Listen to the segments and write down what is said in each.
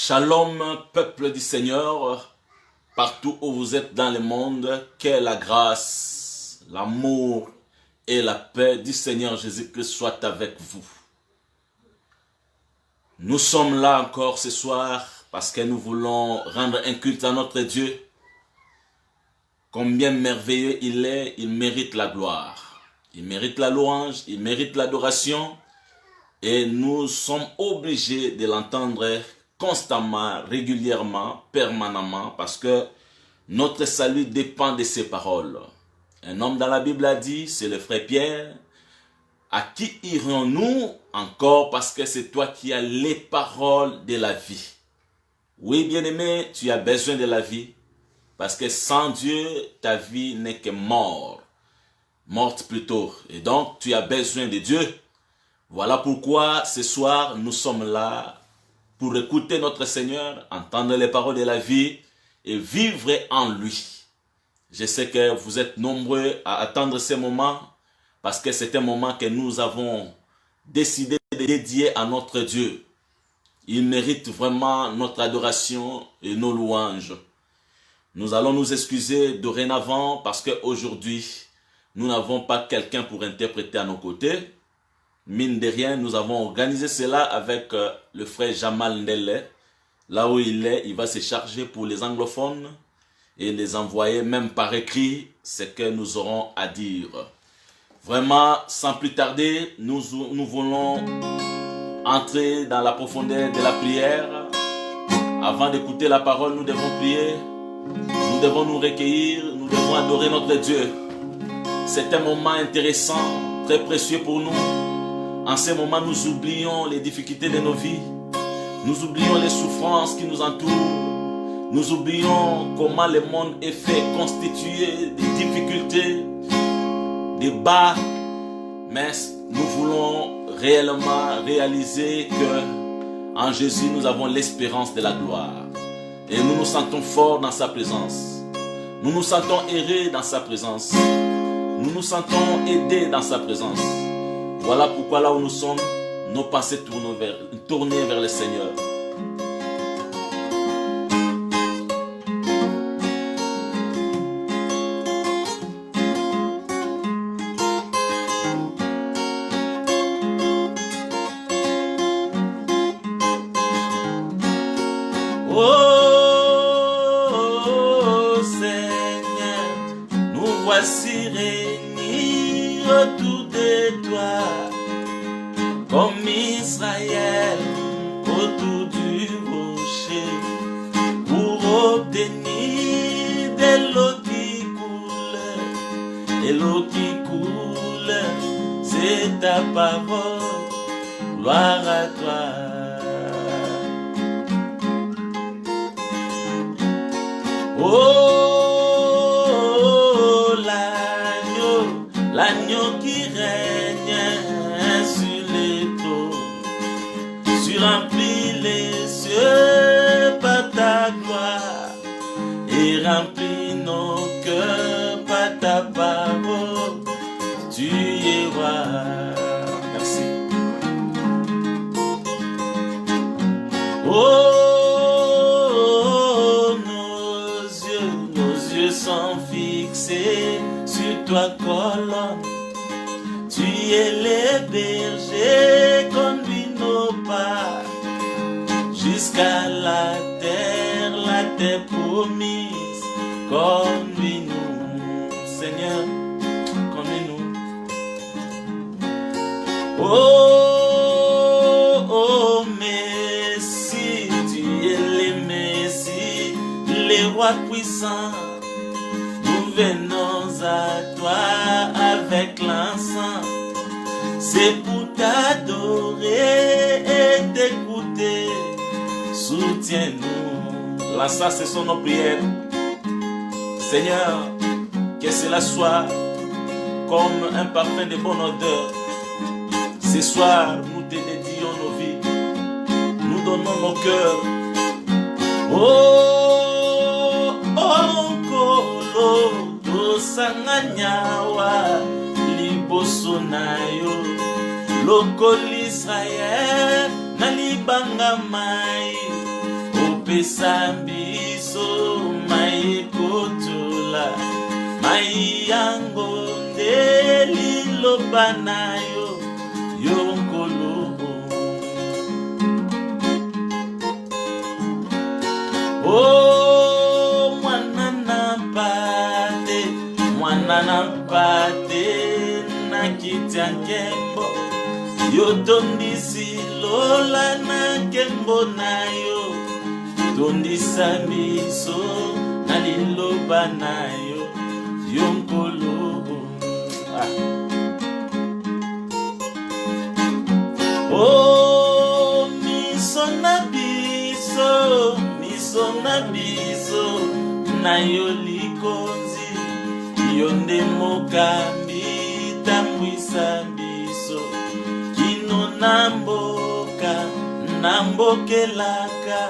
Shalom, peuple du Seigneur, partout où vous êtes dans le monde, que la grâce, l'amour et la paix du Seigneur Jésus-Christ soient avec vous. Nous sommes là encore ce soir parce que nous voulons rendre un culte à notre Dieu. Combien merveilleux il est, il mérite la gloire, il mérite la louange, il mérite l'adoration et nous sommes obligés de l'entendre constamment, régulièrement, permanemment, parce que notre salut dépend de ses paroles. Un homme dans la Bible a dit, c'est le frère Pierre, à qui irons-nous encore parce que c'est toi qui as les paroles de la vie. Oui, bien-aimé, tu as besoin de la vie, parce que sans Dieu, ta vie n'est que morte plutôt. Et donc, tu as besoin de Dieu. Voilà pourquoi ce soir, nous sommes là pour écouter notre Seigneur, entendre les paroles de la vie et vivre en lui. Je sais que vous êtes nombreux à attendre ce moment parce que c'est un moment que nous avons décidé de dédier à notre Dieu. Il mérite vraiment notre adoration et nos louanges. Nous allons nous excuser dorénavant parce qu'aujourd'hui, nous n'avons pas quelqu'un pour interpréter à nos côtés. Mine de rien, nous avons organisé cela avec le frère Jamal Ndele. Là où il est, il va se charger pour les anglophones et les envoyer même par écrit ce que nous aurons à dire. Vraiment, sans plus tarder, nous voulons entrer dans la profondeur de la prière. Avant d'écouter la parole, nous devons prier. Nous devons nous recueillir, nous devons adorer notre Dieu. C'est un moment intéressant, très précieux pour nous. En ce moment, nous oublions les difficultés de nos vies. Nous oublions les souffrances qui nous entourent. Nous oublions comment le monde est fait, constitué des difficultés, des bas. Mais nous voulons réellement réaliser que en Jésus, nous avons l'espérance de la gloire. Et nous nous sentons forts dans sa présence. Nous nous sentons errés dans sa présence. Nous nous sentons aidés dans sa présence. Voilà pourquoi là où nous sommes, nos pensées tournées vers le Seigneur. Oh Seigneur, nous voici réunis autour de toi, comme Israël autour du rocher, pour obtenir de l'eau qui coule, et l'eau qui coule, c'est ta parole, gloire à toi. Oh, l'agneau qui règne sur les trônes, tu remplis les cieux par ta gloire et remplis nos cœurs par ta parole. Tu es roi. Merci. Oh, sont fixés sur toi, colonne. Tu es les bergers, conduis nos pas jusqu'à la terre promise. Conduis-nous, Seigneur, conduis-nous. Oh, Messie, tu es le Messie, les rois puissants. Nous venons à toi avec l'encens, c'est pour t'adorer et t'écouter. Soutiens-nous. L'encens, ce sont nos prières. Seigneur, que cela soit comme un parfum de bonne odeur. Ce soir, nous te dédions nos vies, nous donnons nos cœurs. Sanganyawa liboso na yo lokoli Israel na libanga mai pesa biso mai kotola mai yango nde liloba na yo yo nkolo. Oh mwana na mpate na kiti ya nkembo yo tondisi lola na nkembo na yo tondisa biso na liloba na yo yo nkolo. Oh miso na biso na yo likonzi yo nde mokambi tambwisa biso kino na mbokelaka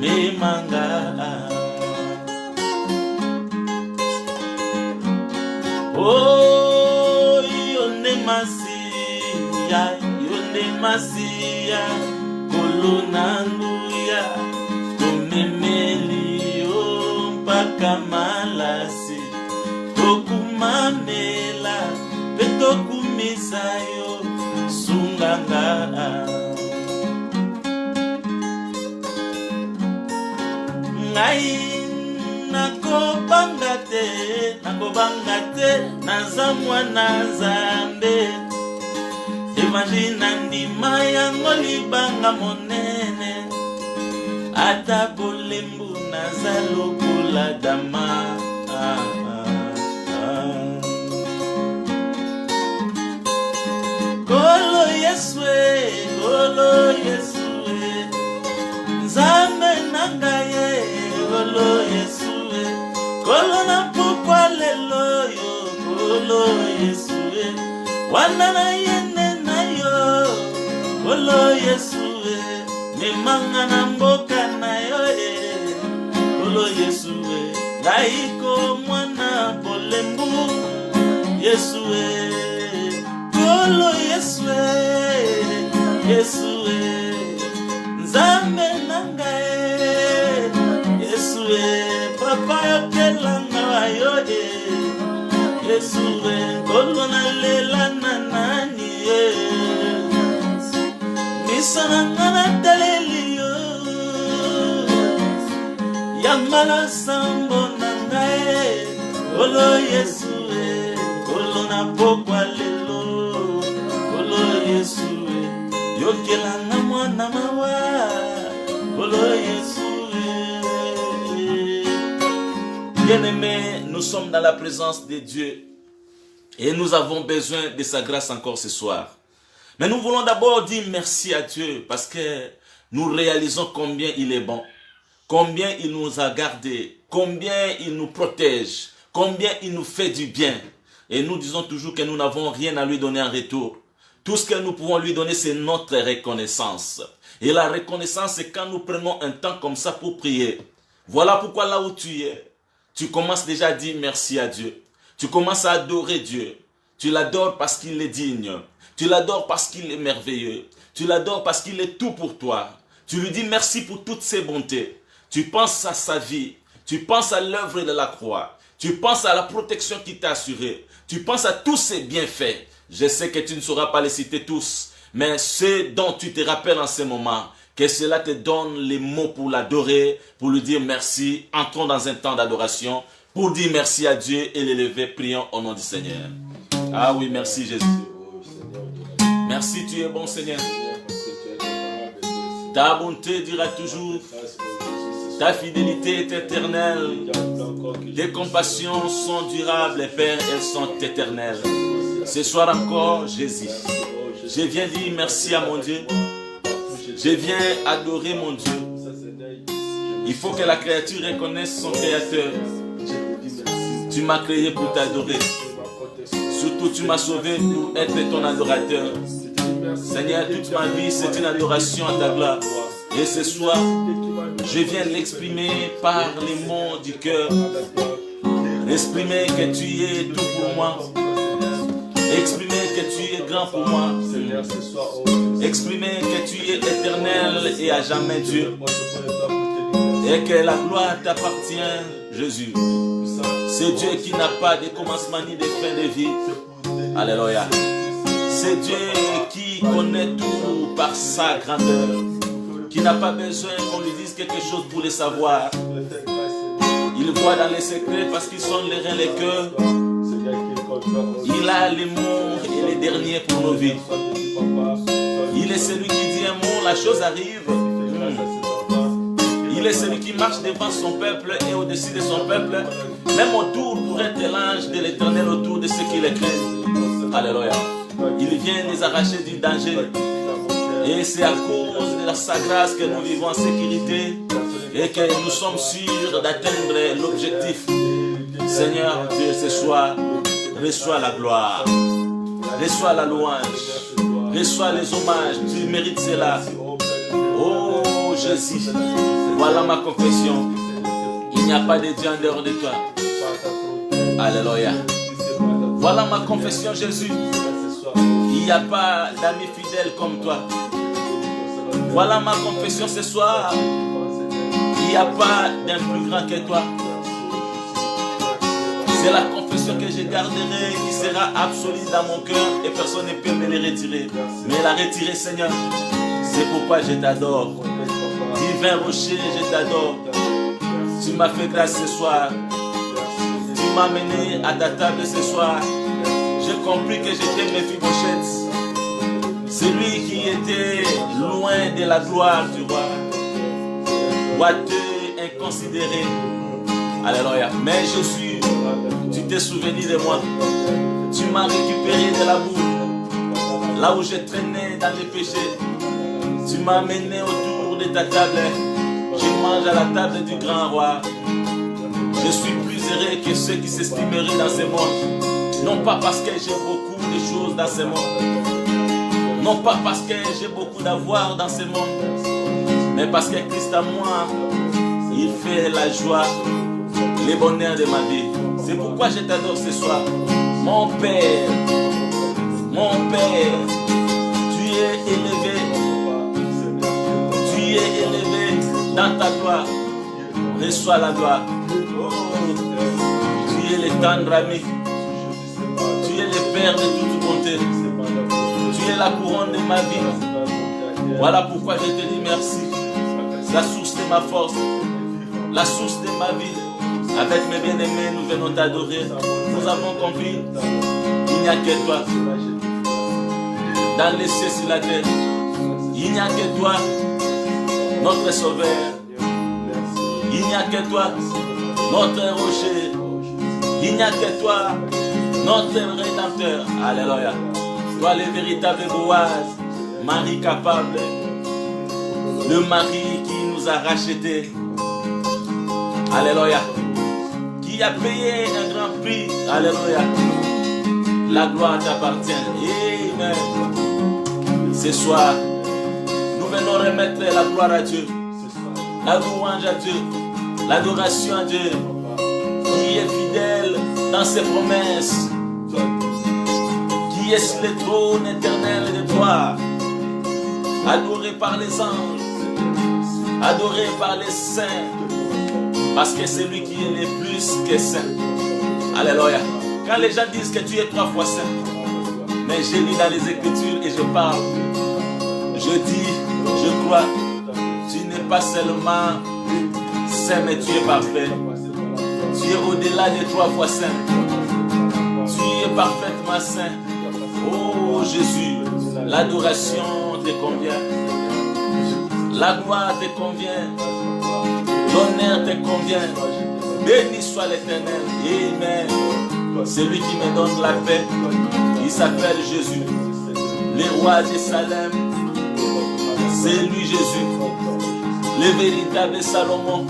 memanga. Oh yo nde masiya kolo na nguya tomemeli yo mpaka malasi tokumamela pe tokumisa yo sunganga. Ngai nakobanga te naza mwana Nzambe imagina ndima yango libanga monene ata bolembu naza lokola dama. Kolo Yesue Nzambe nangaye kolo Yesue kolo na pokwa lelo yo kolo Yesue wana na yene na yo kolo Yesue memanga na mboka na yo kolo Yesue laiko mwana bolembu Yesue kolo Yesue Nzambe nangaye Yesue papa yokelanga yo Yesue kolo na lela na nani misana na taleli yo yambala sambo nangaye kolo Yesue kolo na pokwa lelo kolo Yesue yokelanga mwana mawa kolo Yesue. Bien-aimés, nous sommes dans la présence de Dieu et nous avons besoin de sa grâce encore ce soir. Mais nous voulons d'abord dire merci à Dieu parce que nous réalisons combien il est bon, combien il nous a gardés, combien il nous protège, combien il nous fait du bien. Et nous disons toujours que nous n'avons rien à lui donner en retour. Tout ce que nous pouvons lui donner, c'est notre reconnaissance. Et la reconnaissance, c'est quand nous prenons un temps comme ça pour prier. Voilà pourquoi là où tu es, tu commences déjà à dire merci à Dieu. Tu commences à adorer Dieu. Tu l'adores parce qu'il est digne. Tu l'adores parce qu'il est merveilleux. Tu l'adores parce qu'il est tout pour toi. Tu lui dis merci pour toutes ses bontés. Tu penses à sa vie. Tu penses à l'œuvre de la croix. Tu penses à la protection qu'il t'a assurée. Tu penses à tous ses bienfaits. Je sais que tu ne sauras pas les citer tous. Mais ce dont tu te rappelles en ce moment, que cela te donne les mots pour l'adorer, pour lui dire merci. Entrons dans un temps d'adoration pour dire merci à Dieu et l'élever. Prions au nom du Seigneur. Ah oui, merci Jésus. Merci, tu es bon Seigneur. Ta bonté dira toujours. Ta fidélité est éternelle. Tes compassions sont durables, Père, elles sont éternelles. Ce soir encore, Jésus, je viens dire merci à mon Dieu. Je viens adorer mon Dieu. Il faut que la créature reconnaisse son Créateur. Tu m'as créé pour t'adorer. Surtout, tu m'as sauvé pour être ton adorateur. Seigneur, toute ma vie, c'est une adoration à ta gloire. Et ce soir, je viens l'exprimer par les mots du cœur. Exprimer que tu es tout pour moi. Exprimer que tu es grand pour moi. Exprimer que tu es éternel et à jamais Dieu. et que la gloire t'appartient, Jésus. C'est Dieu qui n'a pas de commencement ni de fin de vie. Alléluia. C'est Dieu qui connaît tout par sa grandeur, qui n'a pas besoin qu'on lui dise quelque chose pour le savoir. Il voit dans les secrets parce qu'il sonde les reins, les cœurs. Il a les mots et les derniers pour nos vies. Il est celui qui dit un mot, la chose arrive. Il est celui qui marche devant son peuple et au-dessus de son peuple, même autour pour être l'ange de l'Éternel autour de ceux qui le craignent. Alléluia. Il vient les arracher du danger. Et c'est à cause de sa grâce que nous vivons en sécurité et que nous sommes sûrs d'atteindre l'objectif. Seigneur Dieu, ce soir, reçois la gloire, reçois la louange, reçois les hommages, tu mérites cela. Oh Jésus, voilà ma confession. Il n'y a pas de Dieu en dehors de toi. Alléluia. Voilà ma confession, Jésus. Il n'y a pas d'amis fidèles comme toi. Voilà ma confession ce soir. Il n'y a pas d'un plus grand que toi. C'est la confession que je garderai, qui sera absolue dans mon cœur et personne ne peut me la retirer. Mais la retirer, Seigneur, c'est pourquoi je t'adore. Divin rocher, je t'adore. Tu m'as fait grâce ce soir. Tu m'as mené à ta table ce soir. J'ai compris que j'étais Méphibosheth, celui qui était loin de la gloire du roi, boiteux, inconsidéré. Alléluia. Mais Jésus, tu t'es souvenu de moi. Tu m'as récupéré de la boue, là où je traînais dans les péchés. Tu m'as mené autour de ta table. Je mange à la table du grand roi. Je suis plus heureux que ceux qui s'estimeraient dans ce monde. Non pas parce que j'ai beaucoup de choses dans ce monde, non pas parce que j'ai beaucoup d'avoir dans ce monde, mais parce que Christ à moi, il fait la joie, le bonheur de ma vie. C'est pourquoi je t'adore ce soir. Mon Père, tu es élevé, dans ta gloire. Reçois la gloire. Tu es le tendre ami. Tu es le Père de toute bonté. Tu es la couronne de ma vie. Voilà pourquoi je te dis merci. La source de ma force, la source de ma vie. Avec mes bien-aimés, nous venons t'adorer. Nous avons compris, il n'y a que toi. Dans les cieux sur la terre, il n'y a que toi, notre Sauveur. Il n'y a que toi, notre rocher. Il n'y a que toi, notre Rédempteur. Alléluia. Toi, le véritable Boaz, mari capable, le mari qui nous a rachetés. Alléluia. Qui a payé un grand prix. Alléluia. La gloire t'appartient. Amen. Ce soir, nous venons remettre la gloire à Dieu, la louange à Dieu, l'adoration à Dieu, qui est fidèle dans ses promesses, qui est sur le trône éternel de gloire, adoré par les anges, adoré par les saints, parce que c'est lui qui est le plus que saint. Alléluia. Quand les gens disent que tu es 3 fois saint, mais j'ai lu dans les Écritures et je parle, je dis, je crois, tu n'es pas seulement saint, mais tu es parfait. Tu es au-delà des 3 fois saint. Tu es parfaitement saint. Oh Jésus, l'adoration te convient. La gloire te convient. L'honneur te convient. Béni soit l'Éternel. Amen. C'est lui qui me donne la paix. Il s'appelle Jésus, le roi de Salem. C'est lui Jésus, le véritable Salomon.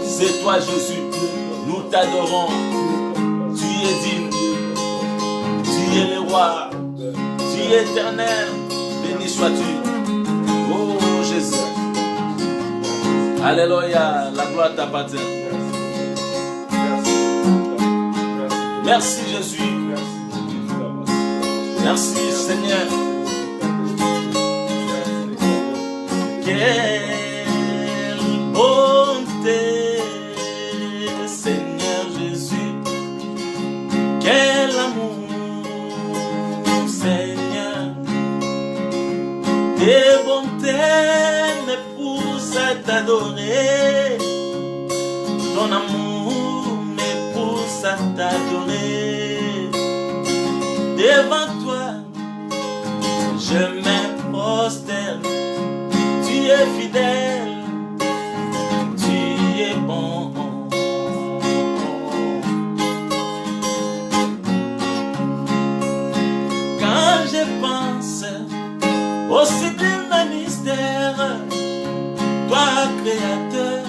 C'est toi Jésus, nous t'adorons. Tu es digne, tu es le roi, tu es éternel. Béni sois-tu. Oh Jésus. Alléluia, la gloire t'appartient. Merci Jésus. Merci Seigneur. Quelle bonté devant toi, je me prosterne. Tu es fidèle, tu es bon. Quand je pense au sublime mystère, toi créateur,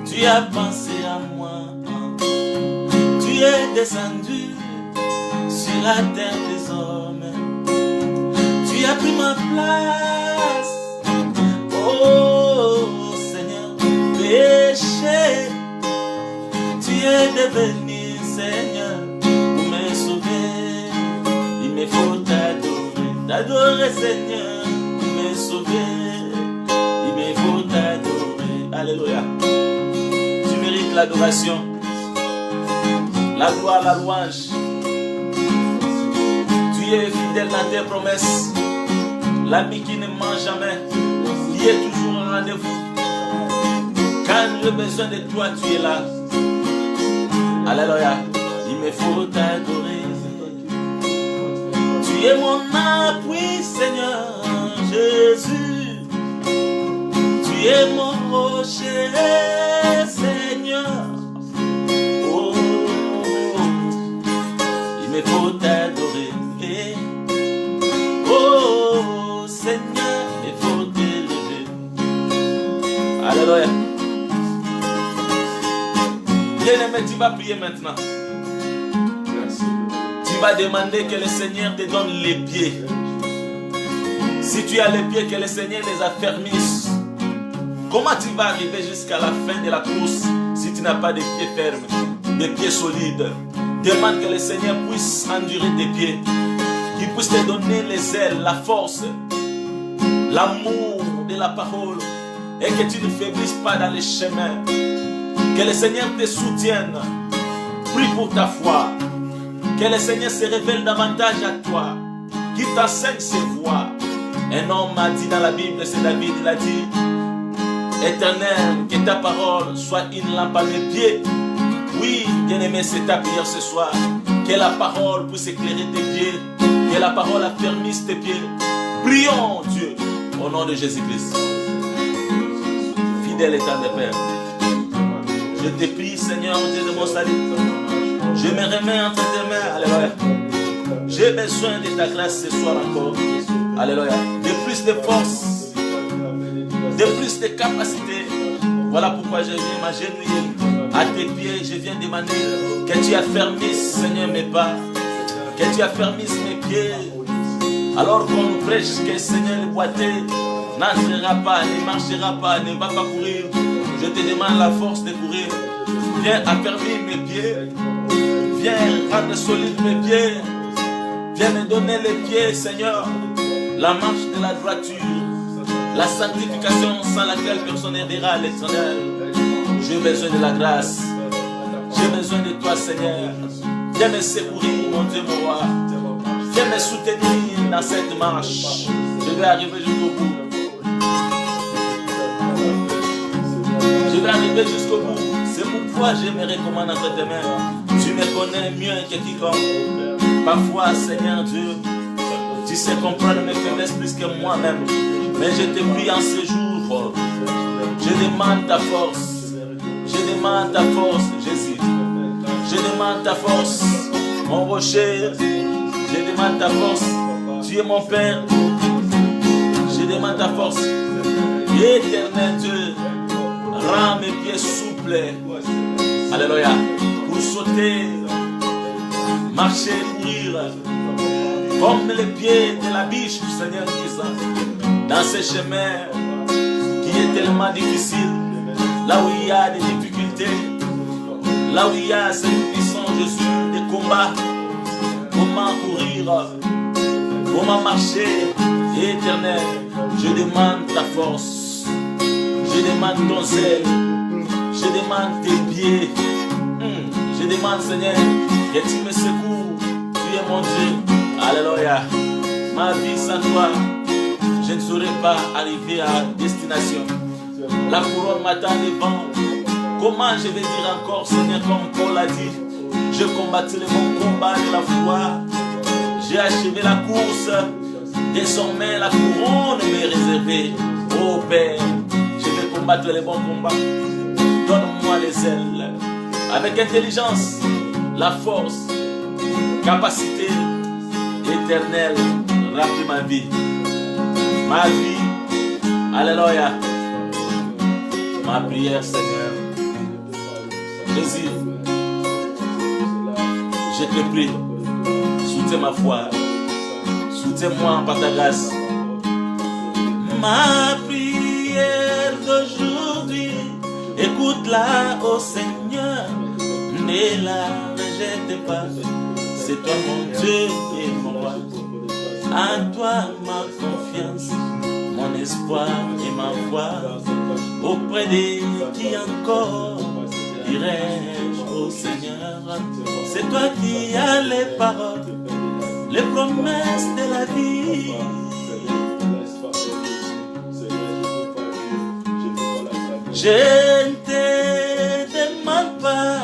tu as pensé à moi. Tu es descendu sur la terre des hommes. Tu as pris ma place. Oh Seigneur, péché. Tu es devenu Seigneur pour me sauver. Il me faut t'adorer, t'adorer Seigneur, pour me sauver. Il me faut t'adorer. Alléluia. Tu mérites l'adoration, la gloire, la louange. Tu es fidèle dans tes promesses. L'ami qui ne ment jamais, qui est toujours en rendez-vous. Quand j'ai besoin de toi, tu es là. Alléluia. Il me faut t'adorer. Tu es mon appui, Seigneur Jésus. Tu es mon rocher, Seigneur. Oh, il me faut t'adorer. Oh, Seigneur, il faut t'élever. Alléluia. Bien-aimé, tu vas prier maintenant. Tu vas demander que le Seigneur te donne les pieds. Si tu as les pieds, que le Seigneur les affermisse. Comment tu vas arriver jusqu'à la fin de la course si tu n'as pas de pieds fermes, des pieds solides? Demande que le Seigneur puisse endurer tes pieds, qu'il puisse te donner les ailes, la force, l'amour de la parole, et que tu ne faiblisses pas dans les chemins. Que le Seigneur te soutienne. Prie pour ta foi. Que le Seigneur se révèle davantage à toi, qu'il t'enseigne ses voies. Un homme m'a dit dans la Bible, c'est David, il a dit: Éternel, que ta parole soit une lampe à mes pieds. Oui, bien-aimé, c'est ta prière ce soir. Que la parole puisse éclairer tes pieds. Que la parole affermisse tes pieds. Prions Dieu, au nom de Jésus-Christ. Fidèle éternel Père, je te prie, Seigneur, Dieu de mon salut. Je me remets entre tes mains. Alléluia. J'ai besoin de ta grâce ce soir encore. Alléluia. De plus de force, de plus de capacité. Voilà pourquoi je viens m'agenouiller à tes pieds. Je viens demander que tu affermisses, Seigneur, mes pas. Que tu affermisses mes pieds. Alors qu'on nous prêche que Seigneur, le boiteux n'entrera pas, ne marchera pas, ne va pas courir. Je te demande la force de courir. Viens affermir mes pieds. Viens rendre solide mes pieds. Viens me donner les pieds, Seigneur. La marche de la droiture. La sanctification sans laquelle personne n'aidera l'Éternel. J'ai besoin de la grâce. J'ai besoin de toi, Seigneur. Viens me secourir, mon Dieu, mon roi. Viens me soutenir dans cette marche. Je vais arriver jusqu'au bout. Je vais arriver jusqu'au bout. C'est pourquoi je me recommande entre tes mains. Tu me connais mieux que quiconque. Parfois, Seigneur Dieu, tu sais comprendre mes faiblesses plus que moi-même. Mais je te prie en ce jour. Je demande ta force. Je demande ta force, Jésus. Je demande ta force, mon rocher. Je demande ta force. Tu es mon Père. Je demande ta force. Éternel Dieu, rends mes pieds souples. Alléluia. Pour sauter, marcher, courir. Comme les pieds de la biche du Seigneur Jésus. Dans ce chemin qui est tellement difficile. Là où il y a des difficultés. Là où il y a cette puissance, Jésus, des combats. Comment courir? Comment marcher? Éternel, je demande ta force. Je demande ton zèle. Je demande tes pieds. Je demande, Seigneur, que tu me secours. Tu es mon Dieu. Alléluia. Ma vie sans toi, je ne saurais pas arriver à destination. La couronne m'attend devant. Comment je vais dire encore, Seigneur, comme Paul a dit, je combattrai mon combat de la foi. J'ai achevé la course. Désormais, la couronne m'est réservée. Oh Père, je vais combattre les bons combats. Donne-moi les ailes. Avec intelligence, la force, capacité éternelle. Remplis ma vie. Ma vie. Alléluia. Ma prière, Seigneur. Jésus, je te prie. Soutiens ma foi. Soutiens-moi par ta grâce. Ma prière d'aujourd'hui, écoute-la, ô Seigneur. Ne la rejette pas. C'est toi mon Dieu et mon roi. À toi ma confiance, mon espoir et ma foi. Auprès de qui encore dirais-je, ô Seigneur. C'est toi qui as les paroles, les promesses de la vie. Je ne te demande pas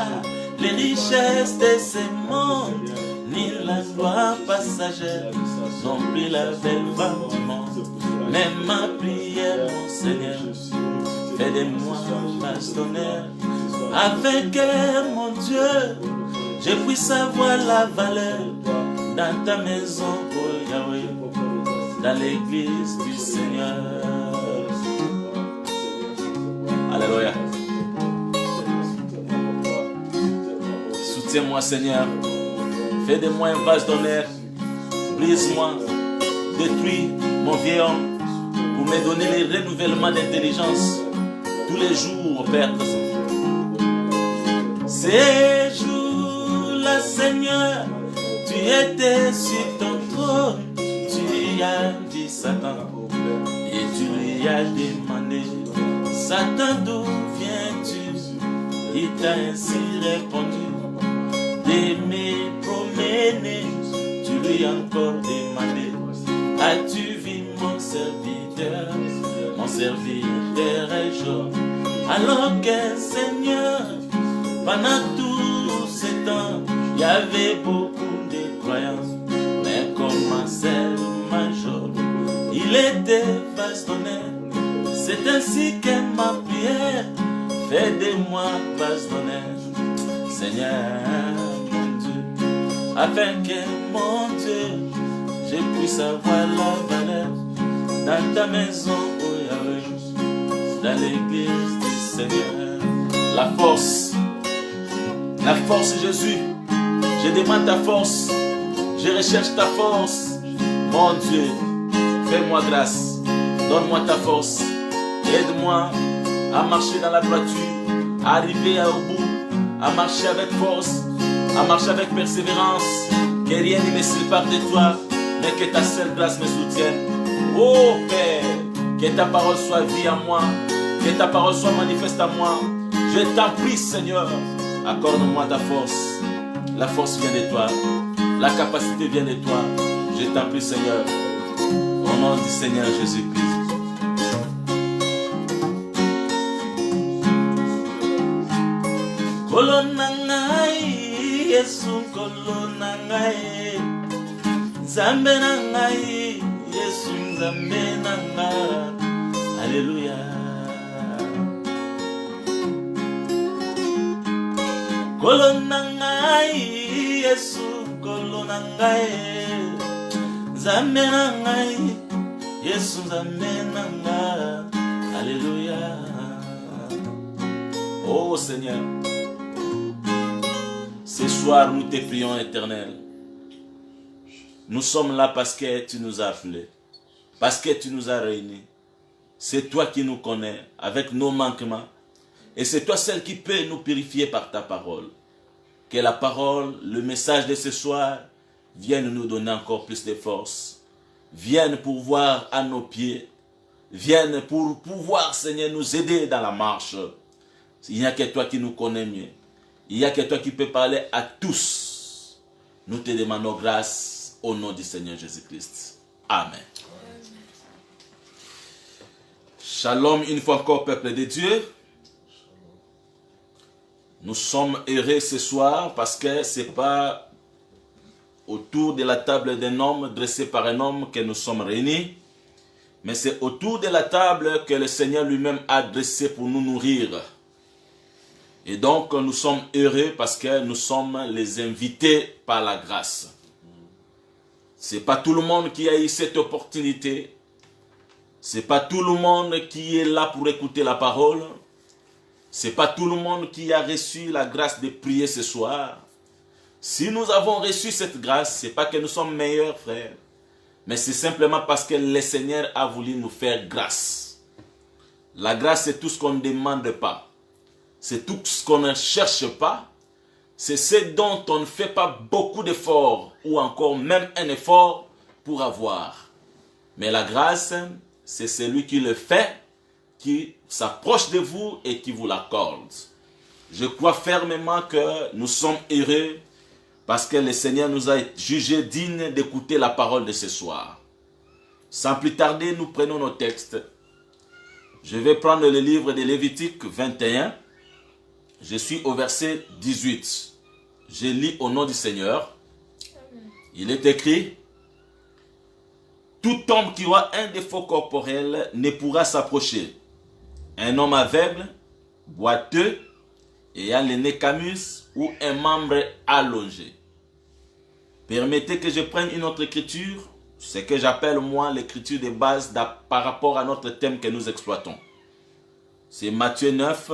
les richesses de ce monde, ni la gloire passagère, non plus la belle femme du monde. Mais ma prière, mon Seigneur, fais de moi bastonnaire, afin que, mon Dieu, je puisse avoir la valeur dans ta maison, oh Yahweh, dans l'église du Seigneur. Alléluia. Soutiens-moi, Seigneur. Fais de moi un vase d'honneur. Brise-moi. Détruis mon vieil homme pour me donner les renouvellements d'intelligence tous les jours, Père. Ces jours-là, Seigneur, tu étais sur ton trône. Tu as dit Satan et tu lui as demandé: Satan, d'où viens-tu? Il t'a ainsi répondu: de me promener. Tu lui as encore demandé: as-tu vu mon serviteur est Job? Alors que, Seigneur, pendant tout ce temps, il y avait beaucoup de croyance. Mais comme Anselme Job, il était bastonné. C'est ainsi que ma prière fait de moi bastonnaire, Seigneur mon Dieu, afin que mon Dieu, je puisse avoir la valeur dans ta maison, oh Yahweh, dans l'église du Seigneur. La force Jésus, je demande ta force, je recherche ta force, mon Dieu, fais-moi grâce, donne-moi ta force. Aide-moi à marcher dans la droiture, à arriver au bout, à marcher avec force, à marcher avec persévérance. Que rien ne me sépare de toi, mais que ta seule grâce me soutienne. Oh Père, que ta parole soit vie à moi, que ta parole soit manifeste à moi. Je t'en prie, Seigneur, accorde-moi ta force. La force vient de toi, la capacité vient de toi. Je t'en prie, Seigneur, au nom du Seigneur Jésus-Christ. Kolonangai, Yesu kolonangai, Zambe nangai, Yesu zambe nangai. Alléluia. Kolonangai, Yesu kolonangai, Zambe nangai, Yesu zambe nangai. Alléluia. Oh Seigneur, ce soir, nous te prions, Éternel. Nous sommes là parce que tu nous as appelés, parce que tu nous as réunis. C'est toi qui nous connais avec nos manquements. Et c'est toi celle qui peut nous purifier par ta parole. Que la parole, le message de ce soir, vienne nous donner encore plus de force. Vienne pourvoir à nos pieds. Vienne pour pouvoir, Seigneur, nous aider dans la marche. Il n'y a que toi qui nous connais mieux. Il n'y a que toi qui peux parler à tous. Nous te demandons grâce au nom du Seigneur Jésus-Christ. Amen. Shalom une fois encore, peuple de Dieu. Nous sommes heureux ce soir parce que ce n'est pas autour de la table d'un homme, dressé par un homme, que nous sommes réunis. Mais c'est autour de la table que le Seigneur lui-même a dressé pour nous nourrir. Et donc, nous sommes heureux parce que nous sommes les invités par la grâce. Ce n'est pas tout le monde qui a eu cette opportunité. Ce n'est pas tout le monde qui est là pour écouter la parole. Ce n'est pas tout le monde qui a reçu la grâce de prier ce soir. Si nous avons reçu cette grâce, ce n'est pas que nous sommes meilleurs, frères. Mais c'est simplement parce que le Seigneur a voulu nous faire grâce. La grâce, c'est tout ce qu'on ne demande pas. C'est tout ce qu'on ne cherche pas. C'est ce dont on ne fait pas beaucoup d'efforts ou encore même un effort pour avoir. Mais la grâce, c'est celui qui le fait, qui s'approche de vous et qui vous l'accorde. Je crois fermement que nous sommes heureux parce que le Seigneur nous a jugés dignes d'écouter la parole de ce soir. Sans plus tarder, nous prenons nos textes. Je vais prendre le livre de Lévitique 21. Je suis au verset 18. Je lis au nom du Seigneur. Il est écrit: tout homme qui aura un défaut corporel ne pourra s'approcher. Un homme aveugle, boiteux, ayant le nez camus ou un membre allongé. Permettez que je prenne une autre écriture, ce que j'appelle moi l'écriture de base par rapport à notre thème que nous exploitons. C'est Matthieu 9,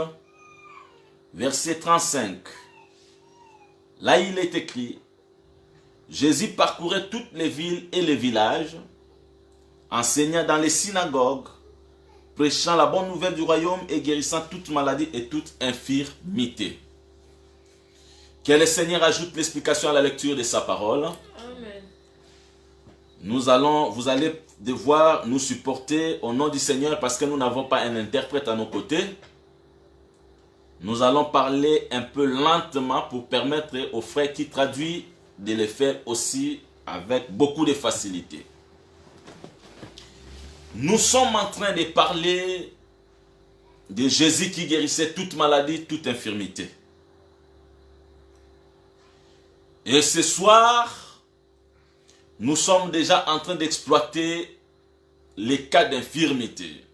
verset 35. Là, il est écrit: Jésus parcourait toutes les villes et les villages, enseignant dans les synagogues, prêchant la bonne nouvelle du royaume et guérissant toute maladie et toute infirmité. Que le Seigneur ajoute l'explication à la lecture de sa parole. Amen. Vous allez devoir nous supporter au nom du Seigneur parce que nous n'avons pas un interprète à nos côtés. Nous allons parler un peu lentement pour permettre aux frères qui traduisent de le faire aussi avec beaucoup de facilité. Nous sommes en train de parler de Jésus qui guérissait toute maladie, toute infirmité. Et ce soir, nous sommes déjà en train d'exploiter les cas d'infirmité.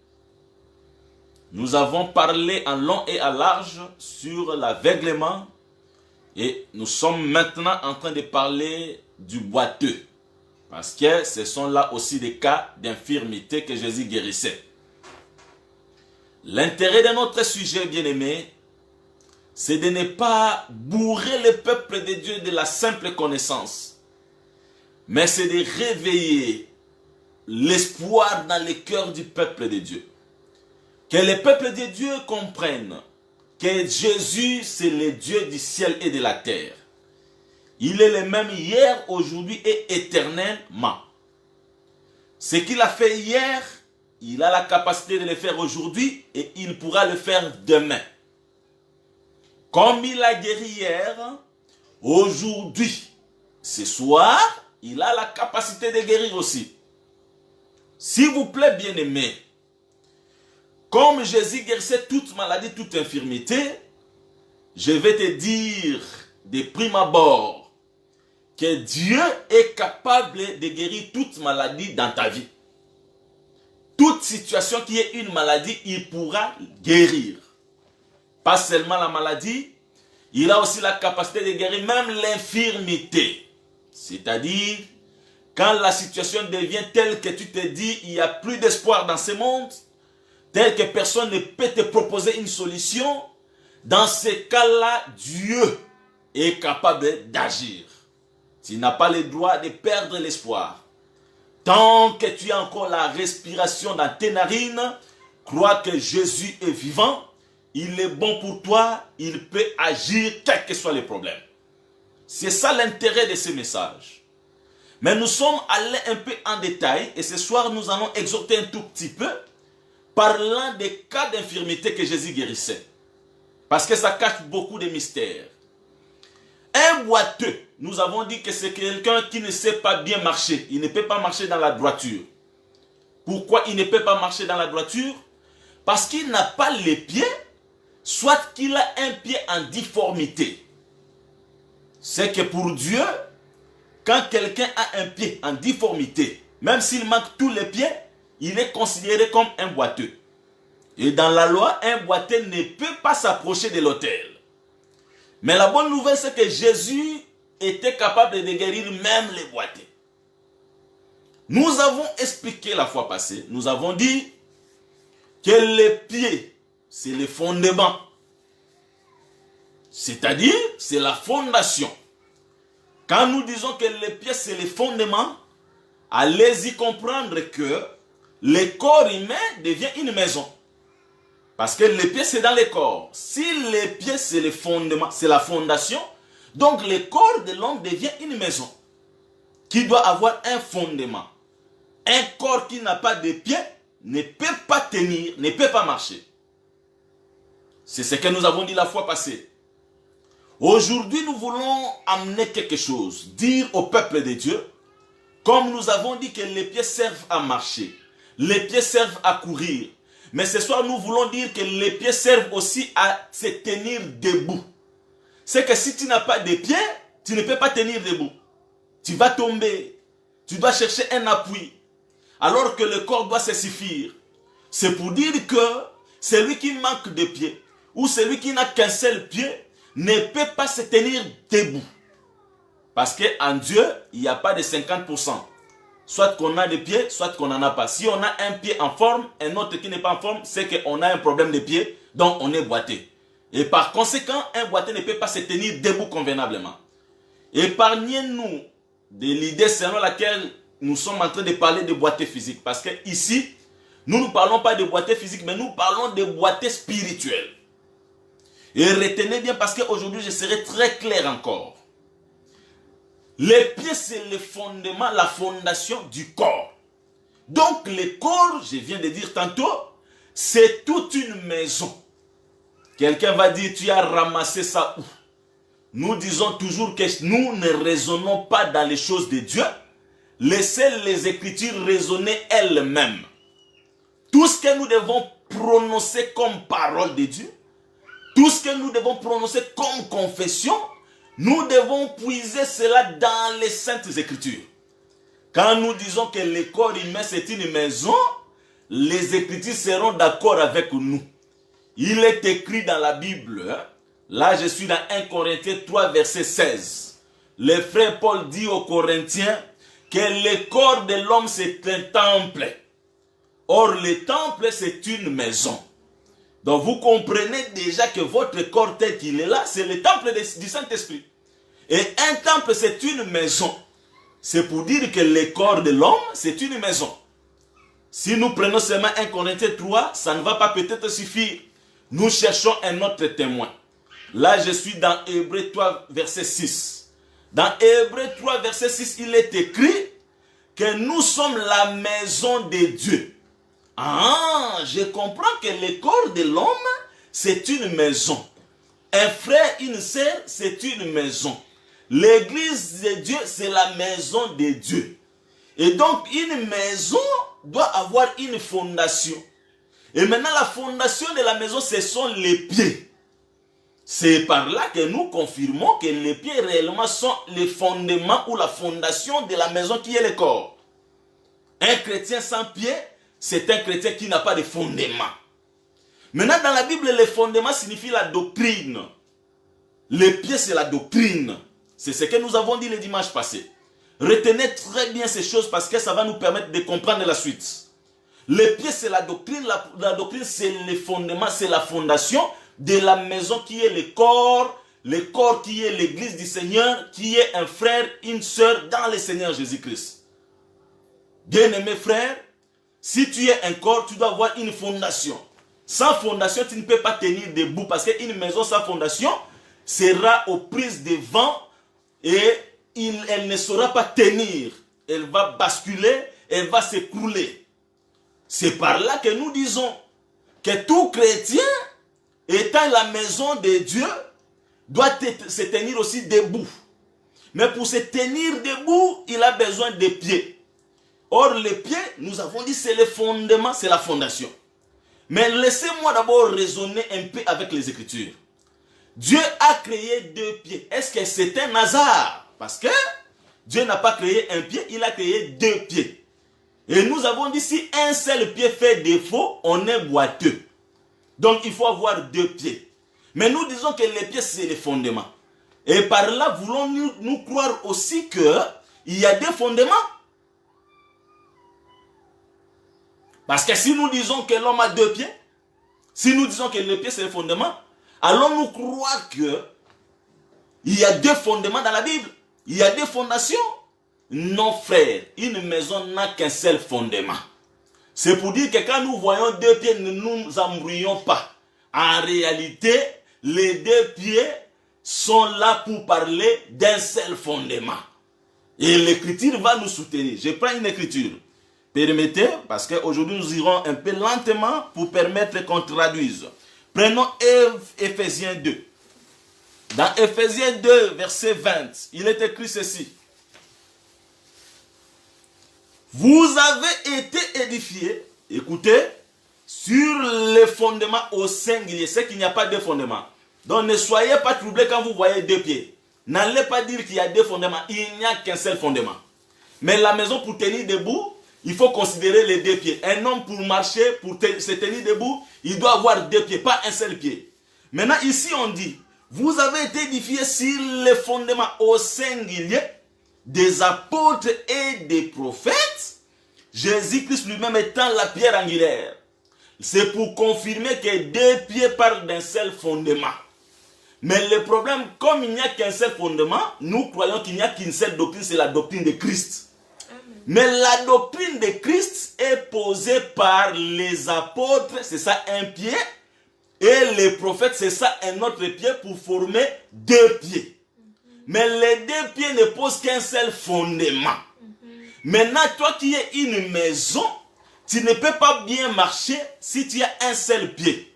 Nous avons parlé en long et en large sur l'aveuglement et nous sommes maintenant en train de parler du boiteux. Parce que ce sont là aussi des cas d'infirmité que Jésus guérissait. L'intérêt de notre sujet, bien-aimé, c'est de ne pas bourrer le peuple de Dieu de la simple connaissance, mais c'est de réveiller l'espoir dans le cœur du peuple de Dieu. Que le peuple de Dieu comprenne que Jésus, c'est le Dieu du ciel et de la terre. Il est le même hier, aujourd'hui et éternellement. Ce qu'il a fait hier, il a la capacité de le faire aujourd'hui et il pourra le faire demain. Comme il a guéri hier, aujourd'hui, ce soir, il a la capacité de guérir aussi. S'il vous plaît, bien-aimés, comme Jésus guérissait toute maladie, toute infirmité, je vais te dire de prime abord que Dieu est capable de guérir toute maladie dans ta vie. Toute situation qui est une maladie, il pourra guérir. Pas seulement la maladie, il a aussi la capacité de guérir même l'infirmité. C'est-à-dire, quand la situation devient telle que tu te dis, il n'y a plus d'espoir dans ce monde, tel que personne ne peut te proposer une solution, dans ces cas-là, Dieu est capable d'agir. Tu n'as pas le droit de perdre l'espoir. Tant que tu as encore la respiration dans tes narines, crois que Jésus est vivant, il est bon pour toi, il peut agir quel que soit le problème. C'est ça l'intérêt de ce message. Mais nous sommes allés un peu en détail et ce soir nous allons exhorter un tout petit peu parlant des cas d'infirmité que Jésus guérissait. Parce que ça cache beaucoup de mystères. Un boiteux, nous avons dit que c'est quelqu'un qui ne sait pas bien marcher. Il ne peut pas marcher dans la droiture. Pourquoi il ne peut pas marcher dans la droiture? Parce qu'il n'a pas les pieds, soit qu'il a un pied en difformité. C'est que pour Dieu, quand quelqu'un a un pied en difformité, même s'il manque tous les pieds, il est considéré comme un boiteux. Et dans la loi, un boiteux ne peut pas s'approcher de l'autel. Mais la bonne nouvelle, c'est que Jésus était capable de guérir même les boiteux. Nous avons expliqué la fois passée, nous avons dit que les pieds, c'est le fondement. C'est-à-dire, c'est la fondation. Quand nous disons que les pieds, c'est le fondement, allez-y comprendre que le corps humain devient une maison. Parce que les pieds, c'est dans le corps. Si les pieds, c'est le fondement, c'est la fondation, donc le corps de l'homme devient une maison qui doit avoir un fondement. Un corps qui n'a pas de pieds ne peut pas tenir, ne peut pas marcher. C'est ce que nous avons dit la fois passée. Aujourd'hui, nous voulons amener quelque chose, dire au peuple de Dieu, comme nous avons dit que les pieds servent à marcher, les pieds servent à courir, mais ce soir, nous voulons dire que les pieds servent aussi à se tenir debout. C'est que si tu n'as pas de pieds, tu ne peux pas tenir debout. Tu vas tomber, tu dois chercher un appui, alors que le corps doit se suffire. C'est pour dire que celui qui manque de pieds, ou celui qui n'a qu'un seul pied, ne peut pas se tenir debout. Parce qu'en Dieu, il n'y a pas de 50%. Soit qu'on a des pieds, soit qu'on n'en a pas. Si on a un pied en forme, un autre qui n'est pas en forme, c'est qu'on a un problème de pied, donc on est boiteux. Et par conséquent, un boiteux ne peut pas se tenir debout convenablement. Épargnez-nous de l'idée selon laquelle nous sommes en train de parler de boiteux physique. Parce que ici, nous ne parlons pas de boiteux physique, mais nous parlons de boiteux spirituel. Et retenez bien parce qu'aujourd'hui, je serai très clair encore. Les pieds, c'est le fondement, la fondation du corps. Donc, le corps, je viens de dire tantôt, c'est toute une maison. Quelqu'un va dire, tu as ramassé ça où? Nous disons toujours que nous ne raisonnons pas dans les choses de Dieu. Laissez les Écritures raisonner elles-mêmes. Tout ce que nous devons prononcer comme parole de Dieu, tout ce que nous devons prononcer comme confession, nous devons puiser cela dans les Saintes Écritures. Quand nous disons que le corps humain c'est une maison, les Écritures seront d'accord avec nous. Il est écrit dans la Bible, là je suis dans 1 Corinthiens 3 verset 16. Le frère Paul dit aux Corinthiens que le corps de l'homme c'est un temple. Or le temple c'est une maison. Donc vous comprenez déjà que votre corps tel qu'il est là, c'est le temple du Saint-Esprit. Et un temple, c'est une maison. C'est pour dire que le corps de l'homme, c'est une maison. Si nous prenons seulement 1 Corinthiens 3, ça ne va pas peut-être suffire. Nous cherchons un autre témoin. Là, je suis dans Hébreux 3, verset 6. Dans Hébreux 3, verset 6, il est écrit que nous sommes la maison de Dieu. Ah, je comprends que le corps de l'homme, c'est une maison. Un frère, une sœur, c'est une maison. L'église de Dieu, c'est la maison de Dieu. Et donc, une maison doit avoir une fondation. Et maintenant, la fondation de la maison, ce sont les pieds. C'est par là que nous confirmons que les pieds réellement sont les fondements ou la fondation de la maison qui est le corps. Un chrétien sans pieds, c'est un chrétien qui n'a pas de fondement. Maintenant, dans la Bible, le fondement signifie la doctrine. Les pieds, c'est la doctrine. C'est ce que nous avons dit le dimanche passé. Retenez très bien ces choses parce que ça va nous permettre de comprendre la suite. Les pieds, c'est la doctrine. La doctrine, c'est le fondement, c'est la fondation de la maison qui est le corps qui est l'église du Seigneur, qui est un frère, une sœur dans le Seigneur Jésus-Christ. Bien-aimés frères, si tu es un corps, tu dois avoir une fondation. Sans fondation, tu ne peux pas tenir debout parce qu'une maison sans fondation sera aux prises de vent et elle ne saura pas tenir. Elle va basculer, elle va s'écrouler. C'est par là que nous disons que tout chrétien, étant la maison de Dieu, doit se tenir aussi debout. Mais pour se tenir debout, il a besoin des pieds. Or, les pieds, nous avons dit, c'est le fondement, c'est la fondation. Mais laissez-moi d'abord raisonner un peu avec les Écritures. Dieu a créé deux pieds. Est-ce que c'est un hasard? Parce que Dieu n'a pas créé un pied, il a créé 2 pieds. Et nous avons dit, si un seul pied fait défaut, on est boiteux. Donc il faut avoir 2 pieds. Mais nous disons que les pieds, c'est les fondements. Et par là, voulons-nous croire aussi qu'il y a des fondements? Parce que si nous disons que l'homme a 2 pieds, si nous disons que les pieds, c'est les fondements, allons-nous croire qu'il y a 2 fondements dans la Bible? Il y a 2 fondations? Non, frère, une maison n'a qu'un seul fondement. C'est pour dire que quand nous voyons 2 pieds, ne nous embrouillons pas. En réalité, les 2 pieds sont là pour parler d'un seul fondement. Et l'écriture va nous soutenir. Je prends une écriture. Permettez, parce qu'aujourd'hui nous irons un peu lentement pour permettre qu'on traduise. Prenons Éphésiens 2. Dans Éphésiens 2, verset 20, il est écrit ceci. Vous avez été édifiés, écoutez, sur les fondements au singulier. C'est qu'il n'y a pas de fondement. Donc ne soyez pas troublés quand vous voyez 2 pieds. N'allez pas dire qu'il y a 2 fondements. Il n'y a qu'un seul fondement. Mais la maison pour tenir debout, il faut considérer les 2 pieds. Un homme pour marcher, pour se tenir debout, il doit avoir 2 pieds, pas un seul pied. Maintenant ici on dit, vous avez été édifiés sur les fondements au singulier des apôtres et des prophètes, Jésus-Christ lui-même étant la pierre angulaire. C'est pour confirmer que 2 pieds parlent d'un seul fondement. Mais le problème, comme il n'y a qu'un seul fondement, nous croyons qu'il n'y a qu'une seule doctrine, c'est la doctrine de Christ. Amen. Mais la doctrine de Christ est posée par les apôtres, c'est ça un pied, et les prophètes, c'est ça un autre pied pour former 2 pieds. Mais les 2 pieds ne posent qu'un seul fondement. Maintenant, toi qui es une maison, tu ne peux pas bien marcher si tu as un seul pied.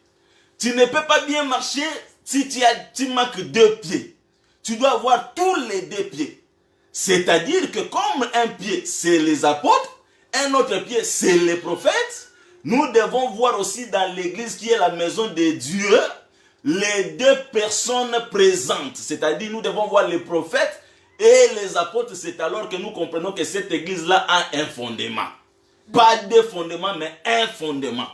Tu ne peux pas bien marcher si tu manques 2 pieds. Tu dois avoir tous les 2 pieds. C'est-à-dire que comme un pied, c'est les apôtres, un autre pied, c'est les prophètes, nous devons voir aussi dans l'église qui est la maison de Dieu, les 2 personnes présentes. C'est-à-dire nous devons voir les prophètes et les apôtres. C'est alors que nous comprenons que cette église-là a un fondement. Pas 2 fondements, mais un fondement.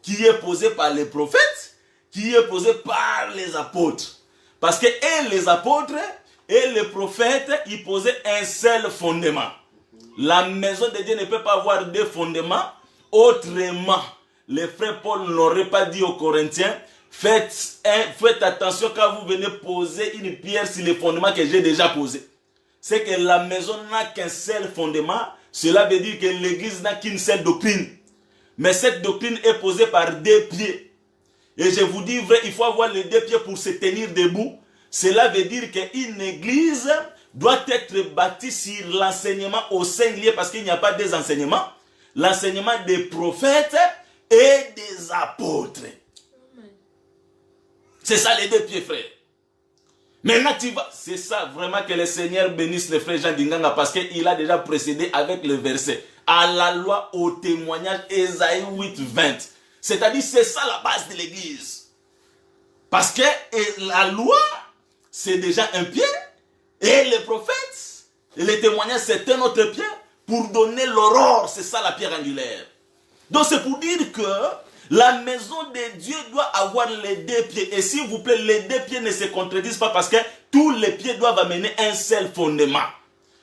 Qui est posé par les prophètes, qui est posé par les apôtres. Parce que et les apôtres et les prophètes, ils posaient un seul fondement. La maison de Dieu ne peut pas avoir 2 fondements. Autrement, le frère Paul n'aurait pas dit aux Corinthiens, faites attention quand vous venez poser une pierre sur les fondements que j'ai déjà posés. C'est que la maison n'a qu'un seul fondement. Cela veut dire que l'église n'a qu'une seule doctrine. Mais cette doctrine est posée par 2 pieds. Et je vous dis vrai, il faut avoir les 2 pieds pour se tenir debout. Cela veut dire qu'une église doit être bâtie sur l'enseignement au singulier parce qu'il n'y a pas des enseignements. L'enseignement des prophètes et des apôtres. C'est ça les 2 pieds, frère. Maintenant tu vas, c'est ça vraiment que le Seigneur bénisse le frère Jean Dinganga parce qu'il a déjà précédé avec le verset. À la loi, au témoignage, Ésaïe 8, 20. C'est-à-dire c'est ça la base de l'église. Parce que la loi, c'est déjà un pied. Et les prophètes, et les témoignages, c'est un autre pied. Pour donner l'aurore, c'est ça la pierre angulaire. Donc c'est pour dire que la maison de Dieu doit avoir les 2 pieds. Et s'il vous plaît, les 2 pieds ne se contredisent pas parce que tous les pieds doivent amener un seul fondement.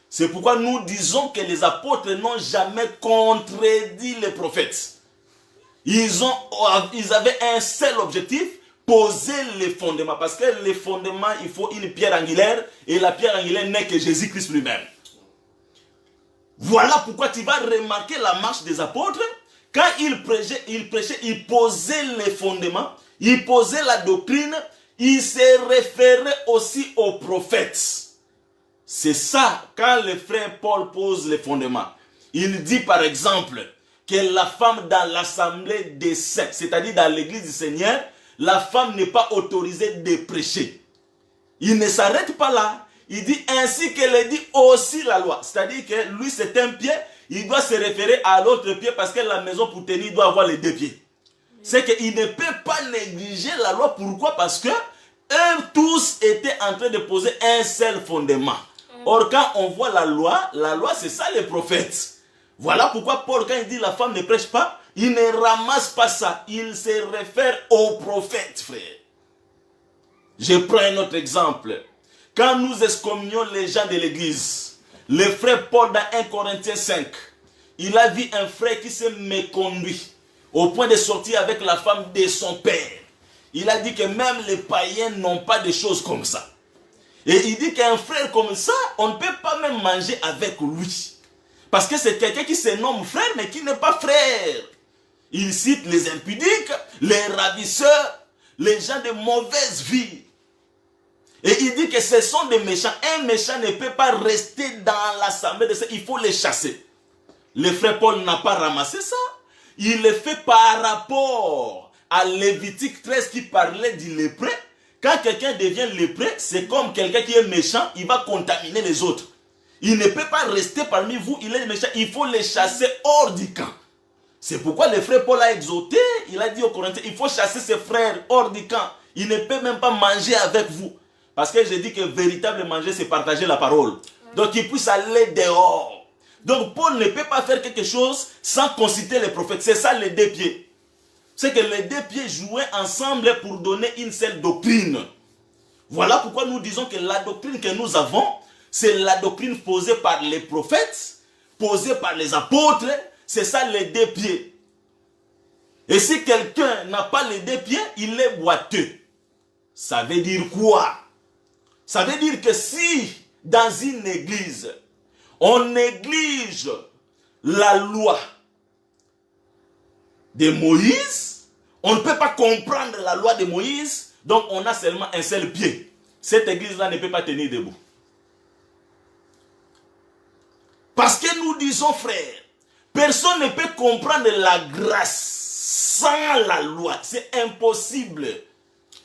C'est pourquoi nous disons que les apôtres n'ont jamais contredit les prophètes. Ils avaient un seul objectif, poser les fondements. Parce que les fondements, il faut une pierre angulaire. Et la pierre angulaire n'est que Jésus-Christ lui-même. Voilà pourquoi tu vas remarquer la marche des apôtres. Quand ils prêchaient, ils posaient les fondements, ils posaient la doctrine, ils se référaient aussi aux prophètes. C'est ça, quand le frère Paul pose les fondements. Il dit par exemple que la femme dans l'assemblée des saints, c'est-à-dire dans l'église du Seigneur, la femme n'est pas autorisée de prêcher. Il ne s'arrête pas là. Il dit ainsi que le dit aussi la loi. C'est-à-dire que lui c'est un pied, il doit se référer à l'autre pied parce que la maison pour tenir doit avoir les 2 pieds. C'est qu'il ne peut pas négliger la loi. Pourquoi? Parce que eux tous étaient en train de poser un seul fondement. Or, quand on voit la loi c'est ça les prophètes. Voilà pourquoi Paul, quand il dit la femme ne prêche pas, il ne ramasse pas ça. Il se réfère aux prophètes, frère. Je prends un autre exemple. Quand nous excommunions les gens de l'église, le frère Paul dans 1 Corinthiens 5, il a vu un frère qui s'est méconduit au point de sortir avec la femme de son père. Il a dit que même les païens n'ont pas de choses comme ça. Et il dit qu'un frère comme ça, on ne peut pas même manger avec lui. Parce que c'est quelqu'un qui se nomme frère, mais qui n'est pas frère. Il cite les impudiques, les ravisseurs, les gens de mauvaise vie. Et il dit que ce sont des méchants. Un méchant ne peut pas rester dans l'assemblée de ça. Il faut les chasser. Le frère Paul n'a pas ramassé ça. Il le fait par rapport à Lévitique 13 qui parlait du lépreux. Quand quelqu'un devient lépreux, c'est comme quelqu'un qui est méchant, il va contaminer les autres. Il ne peut pas rester parmi vous, il est méchant, il faut les chasser hors du camp. C'est pourquoi le frère Paul a exhorté, il a dit aux Corinthiens, il faut chasser ses frères hors du camp. Il ne peut même pas manger avec vous. Parce que j'ai dit que véritable manger, c'est partager la parole. Donc il puisse aller dehors. Donc Paul ne peut pas faire quelque chose sans consulter les prophètes. C'est ça les deux pieds. C'est que les deux pieds jouaient ensemble pour donner une seule doctrine. Voilà pourquoi nous disons que la doctrine que nous avons, c'est la doctrine posée par les prophètes, posée par les apôtres. C'est ça les deux pieds. Et si quelqu'un n'a pas les deux pieds, il est boiteux. Ça veut dire quoi? Ça veut dire que si dans une église, on néglige la loi de Moïse, on ne peut pas comprendre la loi de Moïse, donc on a seulement un seul pied. Cette église-là ne peut pas tenir debout. Parce que nous disons, frère, personne ne peut comprendre la grâce sans la loi. C'est impossible.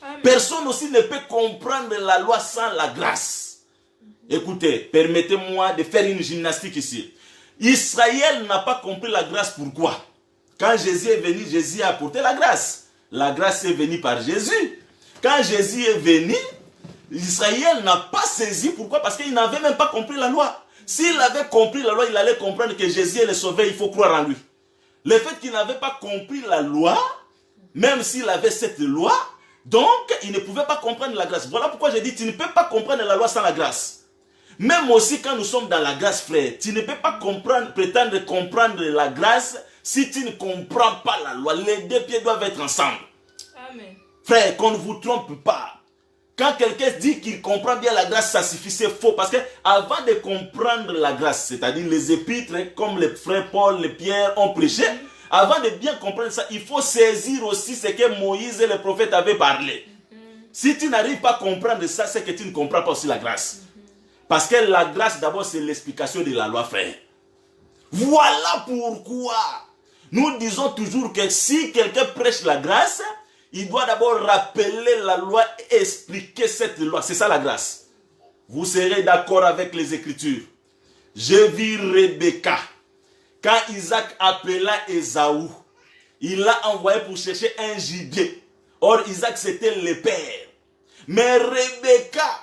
Amen. Personne aussi ne peut comprendre la loi sans la grâce. Écoutez, permettez-moi de faire une gymnastique ici. Israël n'a pas compris la grâce. Pourquoi? Quand Jésus est venu, Jésus a apporté la grâce. La grâce est venue par Jésus. Quand Jésus est venu, Israël n'a pas saisi. Pourquoi? Parce qu'il n'avait même pas compris la loi. S'il avait compris la loi, il allait comprendre que Jésus est le sauveur, il faut croire en lui. Le fait qu'il n'avait pas compris la loi, même s'il avait cette loi, donc il ne pouvait pas comprendre la grâce. Voilà pourquoi j'ai dit, tu ne peux pas comprendre la loi sans la grâce. Même aussi quand nous sommes dans la grâce, frère, tu ne peux pas prétendre comprendre la grâce si tu ne comprends pas la loi. Les deux pieds doivent être ensemble. Amen. Frère, qu'on ne vous trompe pas. Quand quelqu'un dit qu'il comprend bien la grâce, ça suffit, c'est faux. Parce que avant de comprendre la grâce, c'est-à-dire les épîtres, comme les frères Paul, les Pierre ont prêché, avant de bien comprendre ça, il faut saisir aussi ce que Moïse et les prophètes avaient parlé. Si tu n'arrives pas à comprendre ça, c'est que tu ne comprends pas aussi la grâce. Parce que la grâce, d'abord, c'est l'explication de la loi, frère. Voilà pourquoi nous disons toujours que si quelqu'un prêche la grâce, il doit d'abord rappeler la loi et expliquer cette loi. C'est ça la grâce. Vous serez d'accord avec les Écritures. J'ai vu Rebecca. Quand Isaac appela Ésaü, il l'a envoyé pour chercher un gibier. Or, Isaac, c'était le père. Mais Rebecca,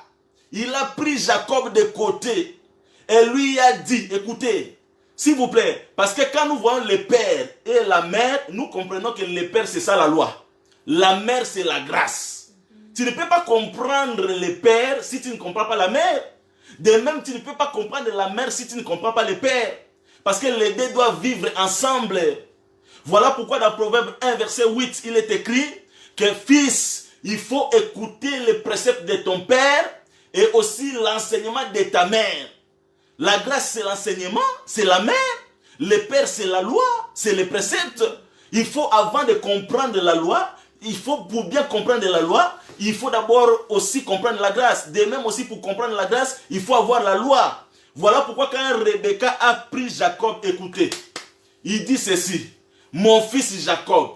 il a pris Jacob de côté et lui a dit, écoutez, s'il vous plaît, parce que quand nous voyons le père et la mère, nous comprenons que le père, c'est ça la loi. La mère, c'est la grâce. Tu ne peux pas comprendre le père si tu ne comprends pas la mère. De même, tu ne peux pas comprendre la mère si tu ne comprends pas le père. Parce que les deux doivent vivre ensemble. Voilà pourquoi dans Proverbe 1, verset 8, il est écrit que fils, il faut écouter les préceptes de ton père et aussi l'enseignement de ta mère. La grâce, c'est l'enseignement, c'est la mère. Le père, c'est la loi, c'est les préceptes. Il faut, avant de comprendre la loi, il faut, pour bien comprendre la loi, il faut d'abord aussi comprendre la grâce. De même aussi, pour comprendre la grâce, il faut avoir la loi. Voilà pourquoi quand Rebecca a pris Jacob, écoutez, il dit ceci, mon fils Jacob,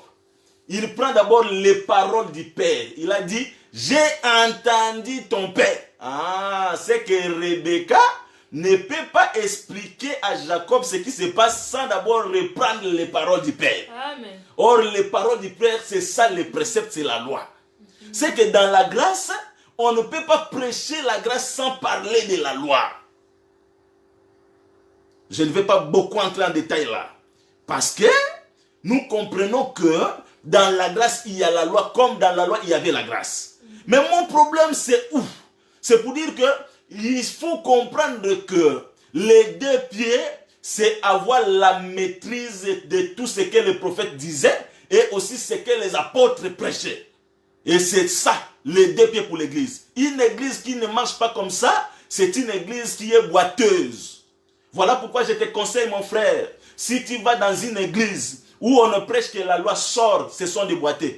il prend d'abord les paroles du père. Il a dit, j'ai entendu ton père. Ah, c'est que Rebecca ne peut pas expliquer à Jacob ce qui se passe sans d'abord reprendre les paroles du père. Amen. Or, les paroles du père, c'est ça, les préceptes, c'est la loi. C'est que dans la grâce, on ne peut pas prêcher la grâce sans parler de la loi. Je ne vais pas beaucoup entrer en détail là. Parce que nous comprenons que dans la grâce, il y a la loi, comme dans la loi, il y avait la grâce. Mais mon problème, c'est où? C'est pour dire que il faut comprendre que les deux pieds, c'est avoir la maîtrise de tout ce que le prophète disait et aussi ce que les apôtres prêchaient. Et c'est ça, les deux pieds pour l'église. Une église qui ne marche pas comme ça, c'est une église qui est boiteuse. Voilà pourquoi je te conseille, mon frère, si tu vas dans une église où on ne prêche que la loi sort, ce sont des boiteux.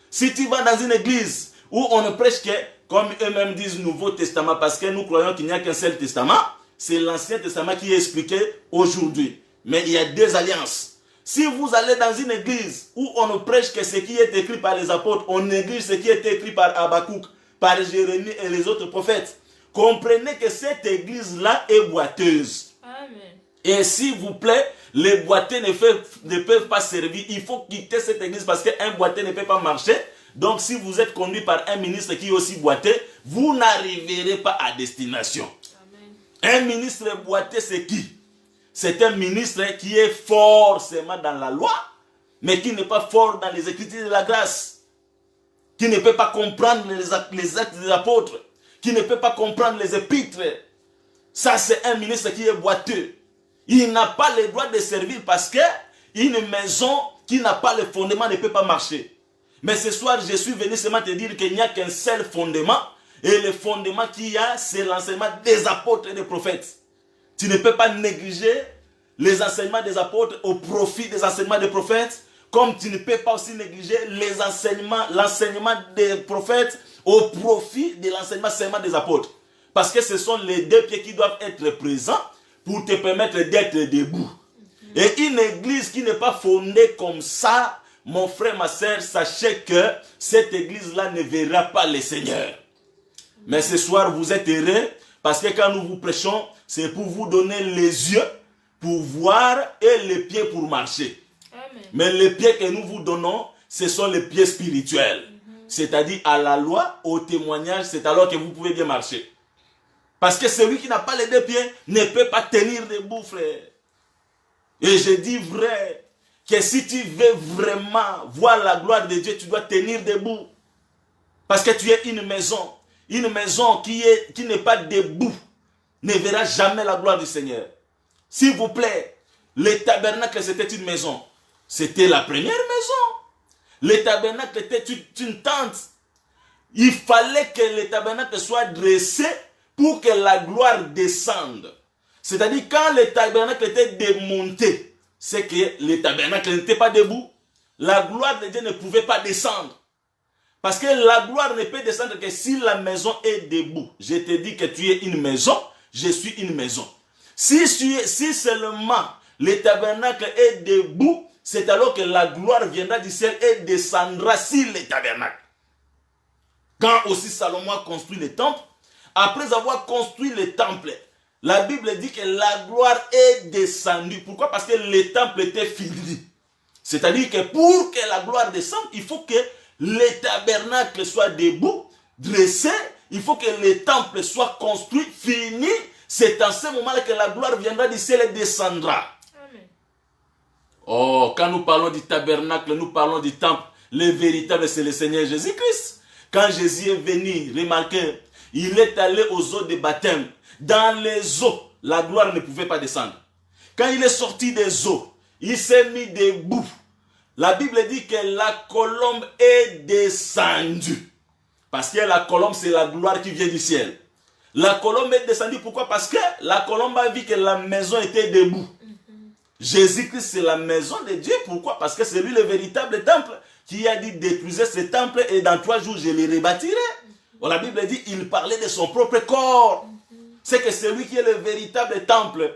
Si tu vas dans une église où on ne prêche que, comme eux-mêmes disent, Nouveau Testament, parce que nous croyons qu'il n'y a qu'un seul testament, c'est l'Ancien Testament qui est expliqué aujourd'hui. Mais il y a deux alliances. Si vous allez dans une église où on ne prêche que ce qui est écrit par les apôtres, on néglige ce qui est écrit par Habakkuk, par Jérémie et les autres prophètes, comprenez que cette église-là est boiteuse. Amen. Et s'il vous plaît, les boiteux ne peuvent pas servir. Il faut quitter cette église parce qu'un boiteux ne peut pas marcher. Donc si vous êtes conduit par un ministre qui est aussi boiteux, vous n'arriverez pas à destination. Amen. Un ministre boiteux, c'est qui? C'est un ministre qui est forcément dans la loi, mais qui n'est pas fort dans les écritures de la grâce. Qui ne peut pas comprendre les actes des apôtres. Qui ne peut pas comprendre les épîtres. Ça, c'est un ministre qui est boiteux. Il n'a pas le droit de servir parce que une maison qui n'a pas le fondement ne peut pas marcher. Mais ce soir, je suis venu seulement te dire qu'il n'y a qu'un seul fondement. Et le fondement qu'il y a, c'est l'enseignement des apôtres et des prophètes. Tu ne peux pas négliger les enseignements des apôtres au profit des enseignements des prophètes, comme tu ne peux pas aussi négliger l'enseignement des prophètes au profit de l'enseignement seulement des apôtres. Parce que ce sont les deux pieds qui doivent être présents pour te permettre d'être debout. Et une église qui n'est pas fondée comme ça, mon frère, ma soeur, sachez que cette église-là ne verra pas le Seigneur. Mais ce soir, vous êtes heureux parce que quand nous vous prêchons, c'est pour vous donner les yeux pour voir et les pieds pour marcher. Amen. Mais les pieds que nous vous donnons, ce sont les pieds spirituels. C'est-à-dire à la loi, au témoignage, c'est alors que vous pouvez bien marcher. Parce que celui qui n'a pas les deux pieds ne peut pas tenir debout, frère. Et je dis vrai, que si tu veux vraiment voir la gloire de Dieu, tu dois tenir debout. Parce que tu es une maison. Une maison qui n'est pas debout ne verra jamais la gloire du Seigneur. S'il vous plaît, le tabernacle c'était une maison. C'était la première maison. Le tabernacle était une tente. Il fallait que le tabernacle soit dressé pour que la gloire descende. C'est-à-dire quand le tabernacle était démonté, c'est que le tabernacle n'était pas debout. La gloire de Dieu ne pouvait pas descendre. Parce que la gloire ne peut descendre que si la maison est debout. Je te dis que tu es une maison, je suis une maison. Si seulement le tabernacle est debout, c'est alors que la gloire viendra du ciel et descendra sur le tabernacle. Quand aussi Salomon a construit le temple, après avoir construit le temple, la Bible dit que la gloire est descendue. Pourquoi? Parce que le temple était fini. C'est-à-dire que pour que la gloire descende, il faut que le tabernacle soit debout, dressé, il faut que le temple soit construit, fini. C'est en ce moment-là que la gloire viendra du ciel et descendra. Amen. Oh, quand nous parlons du tabernacle, nous parlons du temple. Le véritable, c'est le Seigneur Jésus-Christ. Quand Jésus est venu, remarquez, il est allé aux eaux de baptême. Dans les eaux, la gloire ne pouvait pas descendre. Quand il est sorti des eaux, il s'est mis debout. La Bible dit que la colombe est descendue. Parce que la colombe, c'est la gloire qui vient du ciel. La colombe est descendue, pourquoi? Parce que la colombe a vu que la maison était debout. Jésus-Christ, c'est la maison de Dieu. Pourquoi? Parce que c'est lui le véritable temple qui a dit détruisez ce temple et dans 3 jours je le rebâtirai. La Bible dit il parlait de son propre corps. C'est que c'est lui qui est le véritable temple.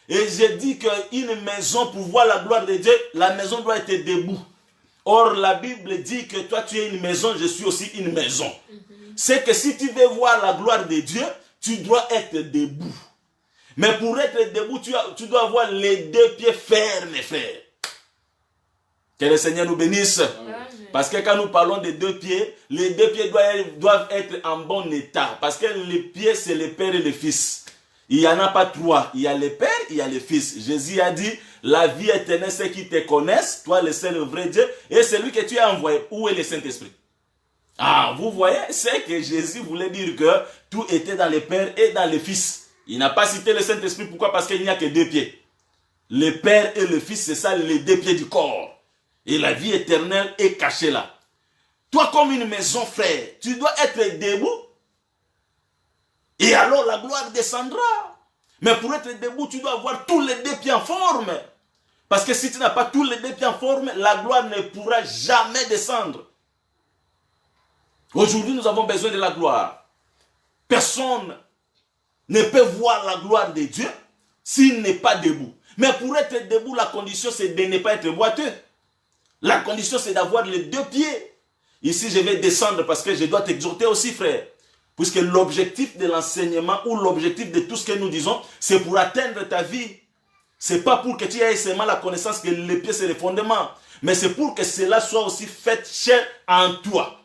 Et j'ai dit qu'une maison, pour voir la gloire de Dieu, la maison doit être debout. Or, la Bible dit que toi, tu es une maison, je suis aussi une maison. C'est que si tu veux voir la gloire de Dieu, tu dois être debout. Mais pour être debout, tu dois avoir les deux pieds fermes, frère. Que le Seigneur nous bénisse. Amen. Parce que quand nous parlons des deux pieds, les deux pieds doivent être en bon état. Parce que les pieds, c'est le Père et le Fils. Il n'y en a pas trois. Il y a le Père, il y a le Fils. Jésus a dit, la vie éternelle, c'est qu'ils te connaissent, toi le seul vrai Dieu, et celui que tu as envoyé. Où est le Saint-Esprit? Ah, vous voyez, c'est que Jésus voulait dire que tout était dans le Père et dans le Fils. Il n'a pas cité le Saint-Esprit. Pourquoi? Parce qu'il n'y a que deux pieds. Le Père et le Fils, c'est ça les deux pieds du corps. Et la vie éternelle est cachée là. Toi, comme une maison, frère, tu dois être debout. Et alors la gloire descendra. Mais pour être debout, tu dois avoir tous les deux pieds en forme. Parce que si tu n'as pas tous les deux pieds en forme, la gloire ne pourra jamais descendre. Aujourd'hui, nous avons besoin de la gloire. Personne ne peut voir la gloire de Dieu s'il n'est pas debout. Mais pour être debout, la condition, c'est de ne pas être boiteux. La condition, c'est d'avoir les deux pieds. Ici, je vais descendre parce que je dois t'exhorter aussi, frère. Puisque l'objectif de l'enseignement ou l'objectif de tout ce que nous disons, c'est pour atteindre ta vie. Ce n'est pas pour que tu aies seulement la connaissance que les pieds, c'est le fondement. Mais c'est pour que cela soit aussi fait cher en toi.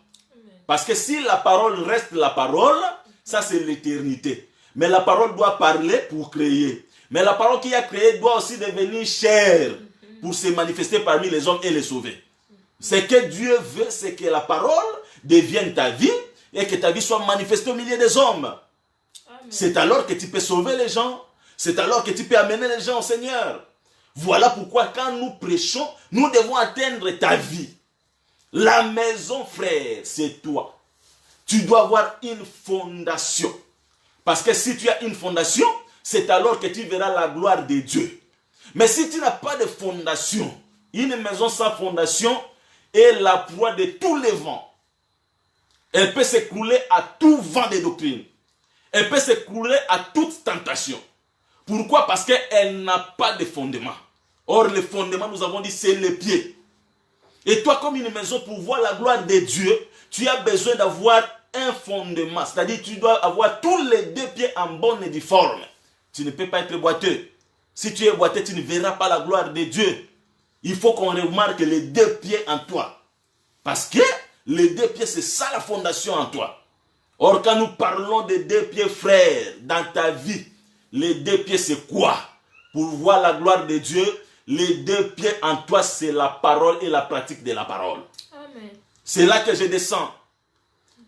Parce que si la parole reste la parole, ça c'est l'éternité. Mais la parole doit parler pour créer. Mais la parole qui a créé doit aussi devenir chère pour se manifester parmi les hommes et les sauver. Ce que Dieu veut, c'est que la parole devienne ta vie et que ta vie soit manifestée au milieu des hommes. C'est alors que tu peux sauver les gens. C'est alors que tu peux amener les gens au Seigneur. Voilà pourquoi quand nous prêchons, nous devons atteindre ta vie. La maison, frère, c'est toi. Tu dois avoir une fondation. Parce que si tu as une fondation, c'est alors que tu verras la gloire de Dieu. Mais si tu n'as pas de fondation, une maison sans fondation est la proie de tous les vents. Elle peut s'écrouler à tout vent de doctrine. Elle peut s'écrouler à toute tentation. Pourquoi? Parce qu'elle n'a pas de fondement. Or, le fondement, nous avons dit, c'est les pieds. Et toi, comme une maison, pour voir la gloire de Dieu, tu as besoin d'avoir un fondement. C'est-à-dire, tu dois avoir tous les deux pieds en bonne et due forme. Tu ne peux pas être boiteux. Si tu es boiteux, tu ne verras pas la gloire de Dieu. Il faut qu'on remarque les deux pieds en toi. Parce que les deux pieds, c'est ça la fondation en toi. Or, quand nous parlons des deux pieds, frères, dans ta vie, les deux pieds, c'est quoi? Pour voir la gloire de Dieu, les deux pieds en toi, c'est la parole et la pratique de la parole. C'est là que je descends.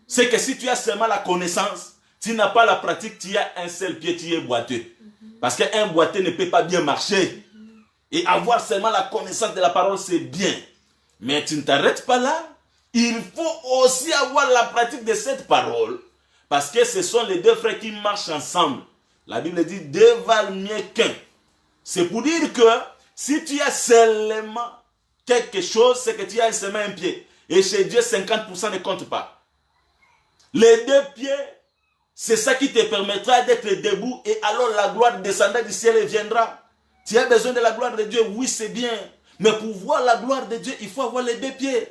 C'est que si tu as seulement la connaissance, tu n'as pas la pratique, tu as un seul pied, tu es boiteux. Parce qu'un boiteux ne peut pas bien marcher. Et avoir seulement la connaissance de la parole, c'est bien. Mais tu ne t'arrêtes pas là. Il faut aussi avoir la pratique de cette parole. Parce que ce sont les deux frères qui marchent ensemble. La Bible dit, deux valent mieux qu'un. C'est pour dire que si tu as seulement quelque chose, c'est que tu as seulement un pied. Et chez Dieu, 50% ne compte pas. Les deux pieds, c'est ça qui te permettra d'être debout. Et alors la gloire descendra du ciel et viendra. Tu as besoin de la gloire de Dieu, oui c'est bien. Mais pour voir la gloire de Dieu, il faut avoir les deux pieds.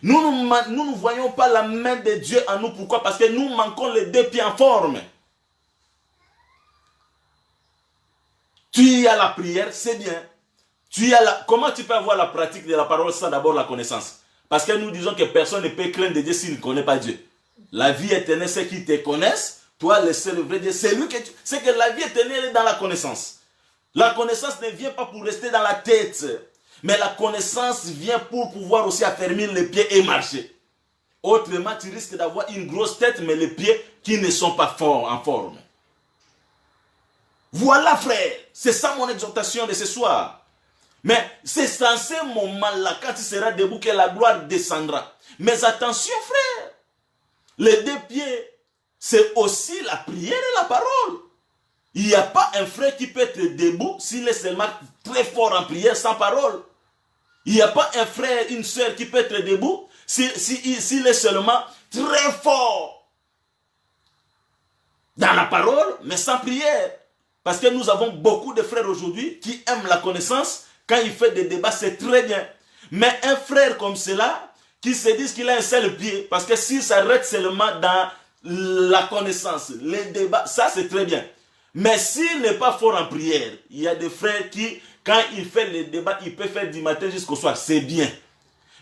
Nous ne voyons pas la main de Dieu en nous. Pourquoi? Parce que nous manquons les deux pieds en forme. Tu as la prière, c'est bien. Comment tu peux avoir la pratique de la parole sans d'abord la connaissance? Parce que nous disons que personne ne peut craindre de Dieu s'il ne connaît pas Dieu. La vie éternelle, c'est qu'ils te connaissent. Toi, le seul vrai Dieu, c'est lui que tu... C'est que la vie éternelle est dans la connaissance. La connaissance ne vient pas pour rester dans la tête. Mais la connaissance vient pour pouvoir aussi affermir les pieds et marcher. Autrement, tu risques d'avoir une grosse tête, mais les pieds qui ne sont pas forts en forme. Voilà, frère. C'est ça mon exhortation de ce soir. Mais c'est dans ce moment-là, quand tu seras debout, que la gloire descendra. Mais attention, frère. Les deux pieds, c'est aussi la prière et la parole. Il n'y a pas un frère qui peut être debout s'il est seulement très fort en prière sans parole. Il n'y a pas un frère, une soeur qui peut être debout s'il est seulement très fort dans la parole, mais sans prière. Parce que nous avons beaucoup de frères aujourd'hui qui aiment la connaissance. Quand il fait des débats, c'est très bien. Mais un frère comme cela, qui se dit qu'il a un seul pied, parce que s'il s'arrête seulement dans la connaissance, les débats, ça c'est très bien. Mais s'il n'est pas fort en prière, il y a des frères qui, quand il fait les débats, il peut faire du matin jusqu'au soir, c'est bien.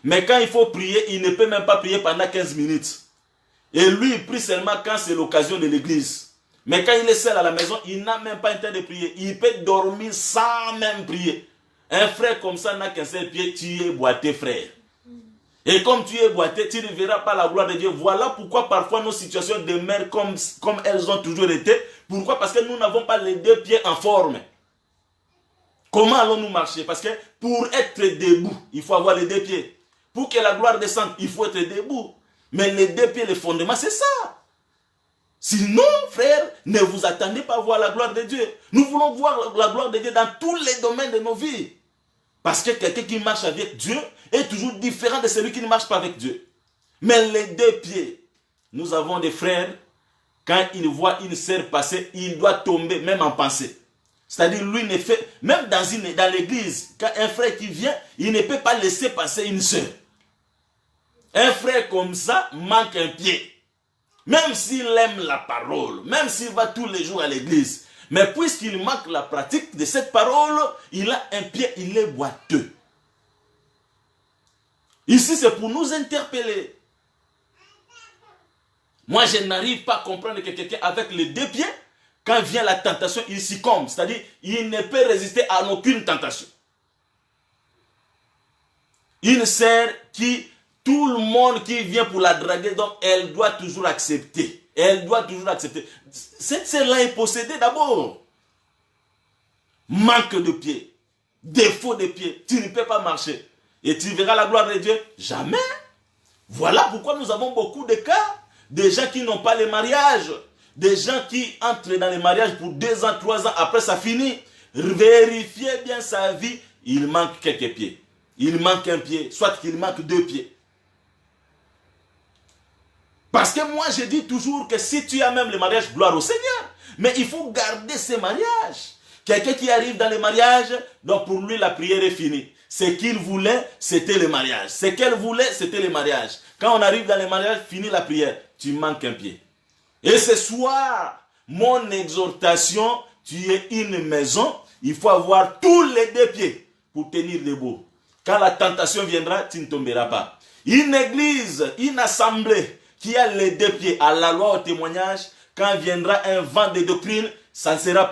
Mais quand il faut prier, il ne peut même pas prier pendant 15 minutes. Et lui, il prie seulement quand c'est l'occasion de l'église. Mais quand il est seul à la maison, il n'a même pas le temps de prier. Il peut dormir sans même prier. Un frère comme ça n'a qu'un seul pied, tu es boité, frère. Et comme tu es boité, tu ne verras pas la gloire de Dieu. Voilà pourquoi parfois nos situations demeurent comme elles ont toujours été. Pourquoi? Parce que nous n'avons pas les deux pieds en forme. Comment allons-nous marcher? Parce que pour être debout, il faut avoir les deux pieds. Pour que la gloire descende, il faut être debout. Mais les deux pieds, le fondement, c'est ça. Sinon, frère, ne vous attendez pas à voir la gloire de Dieu. Nous voulons voir la gloire de Dieu dans tous les domaines de nos vies. Parce que quelqu'un qui marche avec Dieu est toujours différent de celui qui ne marche pas avec Dieu. Mais les deux pieds, nous avons des frères, quand ils voient une sœur passer, il doit tomber, même en pensée. C'est-à-dire, lui ne fait, même dans l'église, quand un frère qui vient, il ne peut pas laisser passer une sœur. Un frère comme ça manque un pied. Même s'il aime la parole, même s'il va tous les jours à l'église, mais puisqu'il manque la pratique de cette parole, il a un pied, il est boiteux. Ici, c'est pour nous interpeller. Moi, je n'arrive pas à comprendre que quelqu'un avec les deux pieds, quand vient la tentation, il succombe. C'est-à-dire, il ne peut résister à aucune tentation. Une sœur qui, tout le monde qui vient pour la draguer, donc elle doit toujours accepter. Elle doit toujours accepter. Cette sœur-là est possédée d'abord. Manque de pieds. Défaut de pieds. Tu ne peux pas marcher. Et tu verras la gloire de Dieu? Jamais. Voilà pourquoi nous avons beaucoup de cas. Des gens qui n'ont pas les mariages. Des gens qui entrent dans les mariages pour 2 ans, 3 ans. Après ça finit. Vérifiez bien sa vie. Il manque quelques pieds. Il manque un pied. Soit qu'il manque 2 pieds. Parce que moi, je dis toujours que si tu as même le mariage, gloire au Seigneur. Mais il faut garder ces mariages. Quelqu'un qui arrive dans le mariage, donc pour lui, la prière est finie. Ce qu'il voulait, c'était le mariage. Ce qu'elle voulait, c'était le mariage. Quand on arrive dans le mariage, fini la prière. Tu manques un pied. Et ce soir, mon exhortation, tu es une maison, il faut avoir tous les 2 pieds pour tenir debout. Quand la tentation viendra, tu ne tomberas pas. Une église, une assemblée, qui a les 2 pieds à la loi, au témoignage, quand viendra un vent de doctrine, ça ne va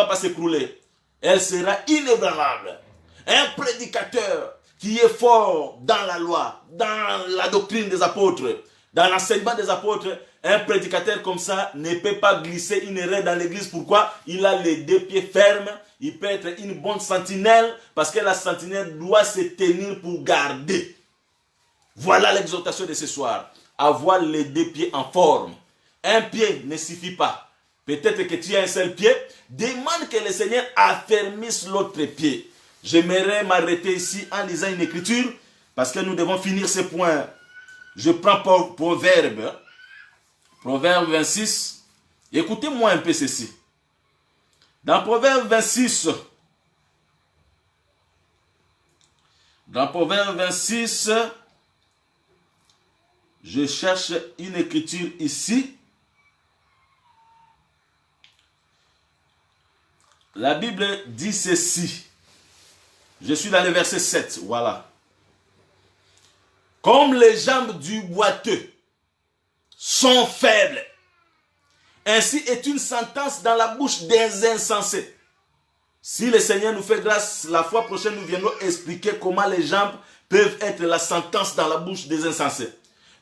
pas s'écrouler. Elle sera inébranlable. Un prédicateur qui est fort dans la loi, dans la doctrine des apôtres, dans l'enseignement des apôtres, un prédicateur comme ça ne peut pas glisser une erreur dans l'église. Pourquoi? Il a les 2 pieds fermes. Il peut être une bonne sentinelle parce que la sentinelle doit se tenir pour garder. Voilà l'exhortation de ce soir. Avoir les 2 pieds en forme. Un pied ne suffit pas. Peut-être que tu as un seul pied. Demande que le Seigneur affermisse l'autre pied. J'aimerais m'arrêter ici en lisant une écriture parce que nous devons finir ce point. Je prends Proverbe 26. Écoutez-moi un peu ceci. Dans Proverbe 26, je cherche une écriture ici. La Bible dit ceci. Je suis dans le verset 7. Voilà. Comme les jambes du boiteux sont faibles, ainsi est une sentence dans la bouche des insensés. Si le Seigneur nous fait grâce, la fois prochaine, nous viendrons expliquer comment les jambes peuvent être la sentence dans la bouche des insensés.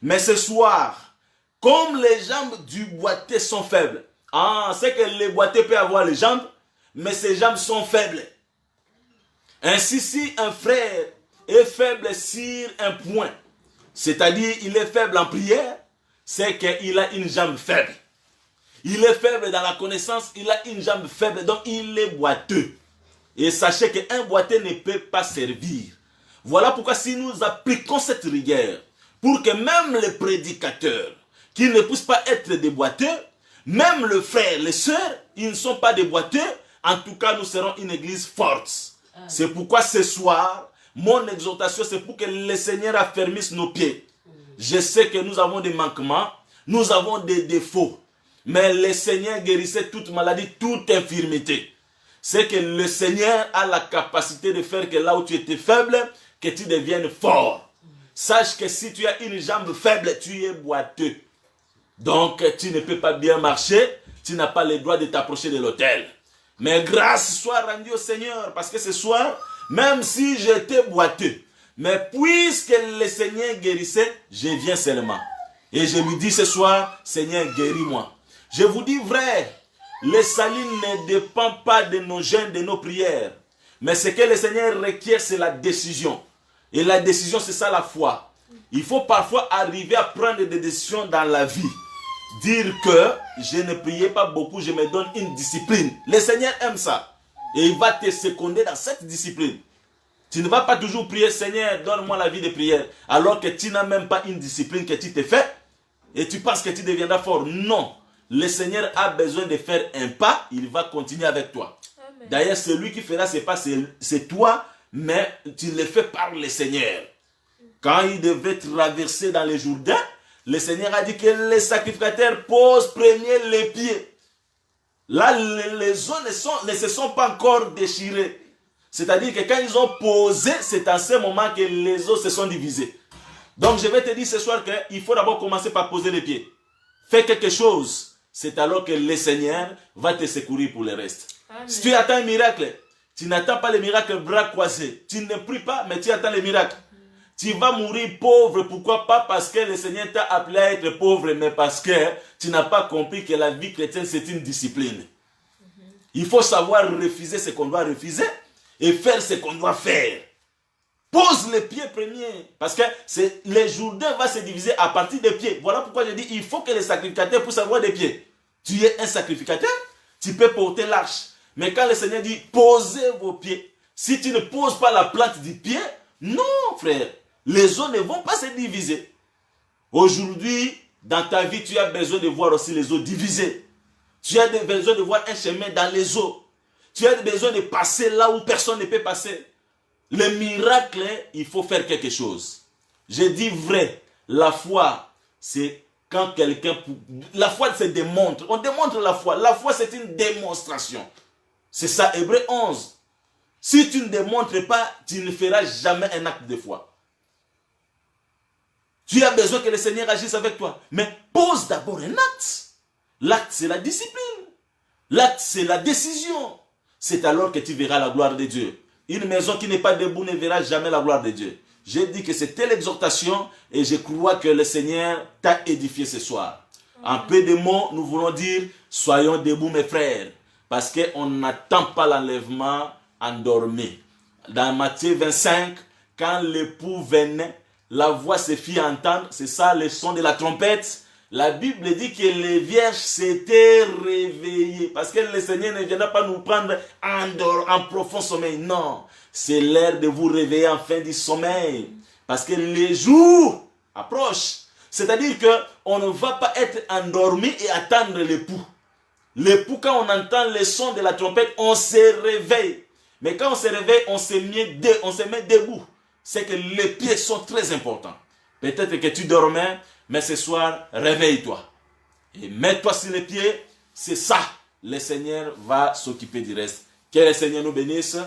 Mais ce soir, comme les jambes du boiteux sont faibles, c'est que le boiteux peut avoir les jambes, mais ses jambes sont faibles. Ainsi, si un frère est faible sur un point, c'est-à-dire il est faible en prière, c'est qu'il a une jambe faible. Il est faible dans la connaissance, il a une jambe faible, donc il est boiteux. Et sachez qu'un boiteux ne peut pas servir. Voilà pourquoi si nous appliquons cette rigueur, pour que même les prédicateurs, qui ne puissent pas être des boiteux, même le frère, les sœurs, ils ne sont pas des boiteux, en tout cas nous serons une église forte. C'est pourquoi ce soir, mon exhortation, c'est pour que le Seigneur affermisse nos pieds. Je sais que nous avons des manquements, nous avons des défauts, mais le Seigneur guérissait toute maladie, toute infirmité. C'est que le Seigneur a la capacité de faire que là où tu étais faible, que tu deviennes fort. Sache que si tu as une jambe faible, tu es boiteux. Donc tu ne peux pas bien marcher, tu n'as pas le droit de t'approcher de l'autel. Mais grâce soit rendue au Seigneur, parce que ce soir, même si j'étais boiteux, mais puisque le Seigneur guérissait, je viens seulement. Et je lui dis ce soir, Seigneur, guéris-moi. Je vous dis vrai, le salut ne dépend pas de nos jeûnes, de nos prières. Mais ce que le Seigneur requiert, c'est la décision. Et la décision, c'est ça la foi. Il faut parfois arriver à prendre des décisions dans la vie. Dire que je ne priais pas beaucoup, je me donne une discipline. Le Seigneur aime ça. Et il va te seconder dans cette discipline. Tu ne vas pas toujours prier, Seigneur, donne-moi la vie de prière, alors que tu n'as même pas une discipline que tu te fais et tu penses que tu deviendras fort. Non. Le Seigneur a besoin de faire un pas, il va continuer avec toi. D'ailleurs, celui qui fera ce pas, c'est toi, mais tu le fais par le Seigneur. Quand il devrait traverser dans le Jourdain, le Seigneur a dit que les sacrificateurs posent premier les pieds. Là, les os ne se sont pas encore déchirés. C'est-à-dire que quand ils ont posé, c'est à ce moment que les os se sont divisés. Donc je vais te dire ce soir qu'il faut d'abord commencer par poser les pieds. Fais quelque chose. C'est alors que le Seigneur va te secourir pour le reste. Amen. Si tu attends un miracle, tu n'attends pas le miracle bras croisés. Tu ne pries pas, mais tu attends le miracle. Tu vas mourir pauvre, pourquoi pas? Parce que le Seigneur t'a appelé à être pauvre, mais parce que tu n'as pas compris que la vie chrétienne, c'est une discipline. Il faut savoir refuser ce qu'on doit refuser et faire ce qu'on doit faire. Pose les pieds premiers, parce que le Jourdain va se diviser à partir des pieds. Voilà pourquoi je dis, il faut que les sacrificateurs puissent avoir des pieds. Tu es un sacrificateur, tu peux porter l'arche. Mais quand le Seigneur dit, posez vos pieds, si tu ne poses pas la plante du pied, non frère, les os ne vont pas se diviser. Aujourd'hui, dans ta vie, tu as besoin de voir aussi les os divisés. Tu as besoin de voir un chemin dans les os. Tu as besoin de passer là où personne ne peut passer. Le miracle, il faut faire quelque chose. Je dis vrai, la foi, c'est quand quelqu'un... La foi se démontre. On démontre la foi. La foi, c'est une démonstration. C'est ça, Hébreux 11. Si tu ne démontres pas, tu ne feras jamais un acte de foi. Tu as besoin que le Seigneur agisse avec toi. Mais pose d'abord un acte. L'acte, c'est la discipline. L'acte, c'est la décision. C'est alors que tu verras la gloire de Dieu. Une maison qui n'est pas debout ne verra jamais la gloire de Dieu. J'ai dit que c'était l'exhortation et je crois que le Seigneur t'a édifié ce soir. En peu de mots, nous voulons dire, soyons debout mes frères, parce qu'on n'attend pas l'enlèvement endormi. Dans Matthieu 25, quand l'époux venait, la voix se fit entendre, c'est ça le son de la trompette. La Bible dit que les vierges s'étaient réveillées. Parce que le Seigneur ne viendra pas nous prendre en profond sommeil. Non, c'est l'heure de vous réveiller en fin du sommeil. Parce que les jours approchent. C'est-à-dire qu'on ne va pas être endormi et attendre l'époux. L'époux, quand on entend le son de la trompette, on se réveille. Mais quand on se réveille, on se met debout. C'est que les pieds sont très importants. Peut-être que tu dormais, mais ce soir, réveille-toi. Et mets-toi sur les pieds. C'est ça. Le Seigneur va s'occuper du reste. Que le Seigneur nous bénisse.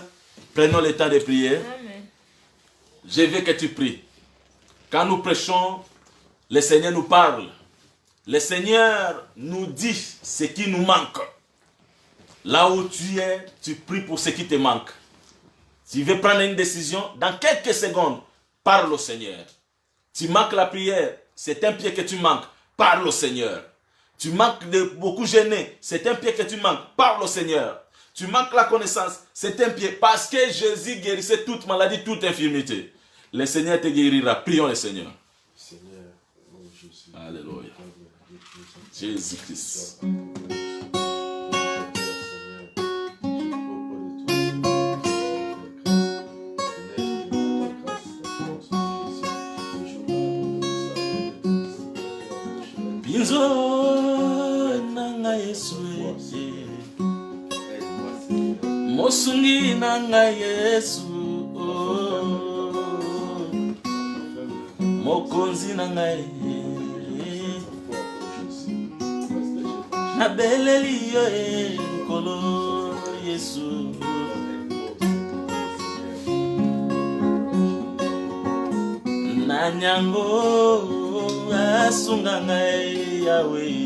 Prenons le temps de prier. Amen. Je veux que tu pries. Quand nous prêchons, le Seigneur nous parle. Le Seigneur nous dit ce qui nous manque. Là où tu es, tu pries pour ce qui te manque. Tu veux prendre une décision, dans quelques secondes, parle au Seigneur. Tu manques la prière, c'est un pied que tu manques, parle au Seigneur. Tu manques de beaucoup gêner, c'est un pied que tu manques, parle au Seigneur. Tu manques la connaissance, c'est un pied, parce que Jésus guérissait toute maladie, toute infirmité. Le Seigneur te guérira, prions le Seigneur. Seigneur, oh Jésus. Alléluia. Jésus-Christ. Nanga Yesu Mosungi nanga Yesu Mokonzi nanga Nabeleli yo kolo Yesu Nanyango asunga ngai Yahweh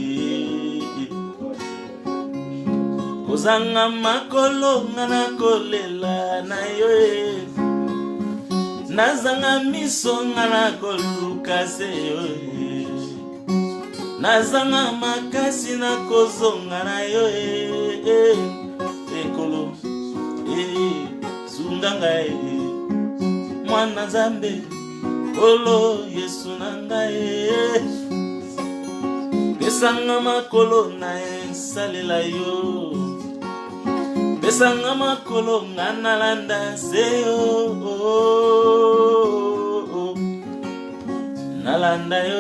kozanga makolo ngana kolela na yo nazanga miso ngana koluka se yo nazanga makasi na kozonga na yo ekolo sunganga mwana Nzambe olo Yesu nanga pesanga makolo na salela yo pesanga makolo ngana landa se yo nalanda yo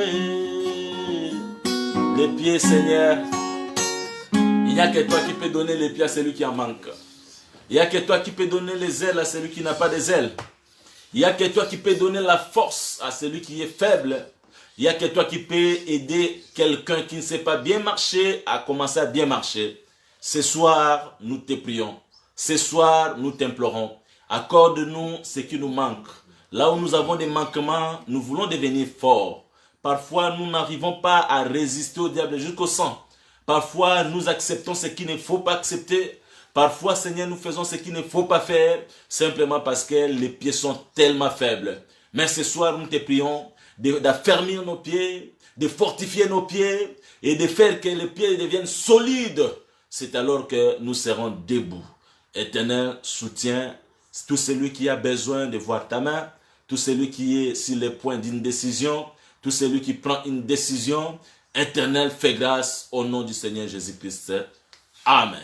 les pieds, Seigneur. Il n'y a que toi qui peux donner les pieds à celui qui en manque. Il n'y a que toi qui peux donner les ailes à celui qui n'a pas des ailes. Il n'y a que toi qui peux donner la force à celui qui est faible. Il n'y a que toi qui peux aider quelqu'un qui ne sait pas bien marcher à commencer à bien marcher. Ce soir, nous te prions. Ce soir, nous t'implorons. Accorde-nous ce qui nous manque. Là où nous avons des manquements, nous voulons devenir forts. Parfois, nous n'arrivons pas à résister au diable jusqu'au sang. Parfois, nous acceptons ce qu'il ne faut pas accepter. Parfois, Seigneur, nous faisons ce qu'il ne faut pas faire, simplement parce que les pieds sont tellement faibles. Mais ce soir, nous te prions d'affermir nos pieds, de fortifier nos pieds et de faire que les pieds deviennent solides. C'est alors que nous serons debout. Éternel, soutiens tout celui qui a besoin de voir ta main, tout celui qui est sur le point d'une décision, tout celui qui prend une décision. Éternel, fais grâce au nom du Seigneur Jésus-Christ. Amen.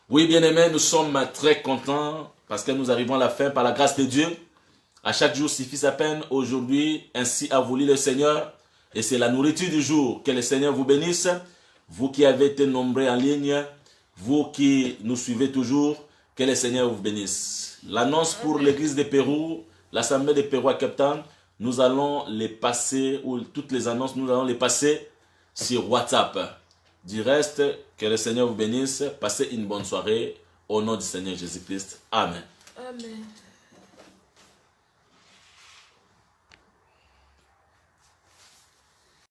Oui, bien-aimés, nous sommes très contents parce que nous arrivons à la fin par la grâce de Dieu. À chaque jour suffit sa peine. Aujourd'hui, ainsi a voulu le Seigneur. Et c'est la nourriture du jour. Que le Seigneur vous bénisse. Vous qui avez été nombreux en ligne, vous qui nous suivez toujours, que le Seigneur vous bénisse. L'annonce pour l'église de Pérou, l'assemblée de Pérou à Cape Town, nous allons les passer, ou toutes les annonces, nous allons les passer sur WhatsApp. Du reste, que le Seigneur vous bénisse. Passez une bonne soirée. Au nom du Seigneur Jésus-Christ. Amen. Amen.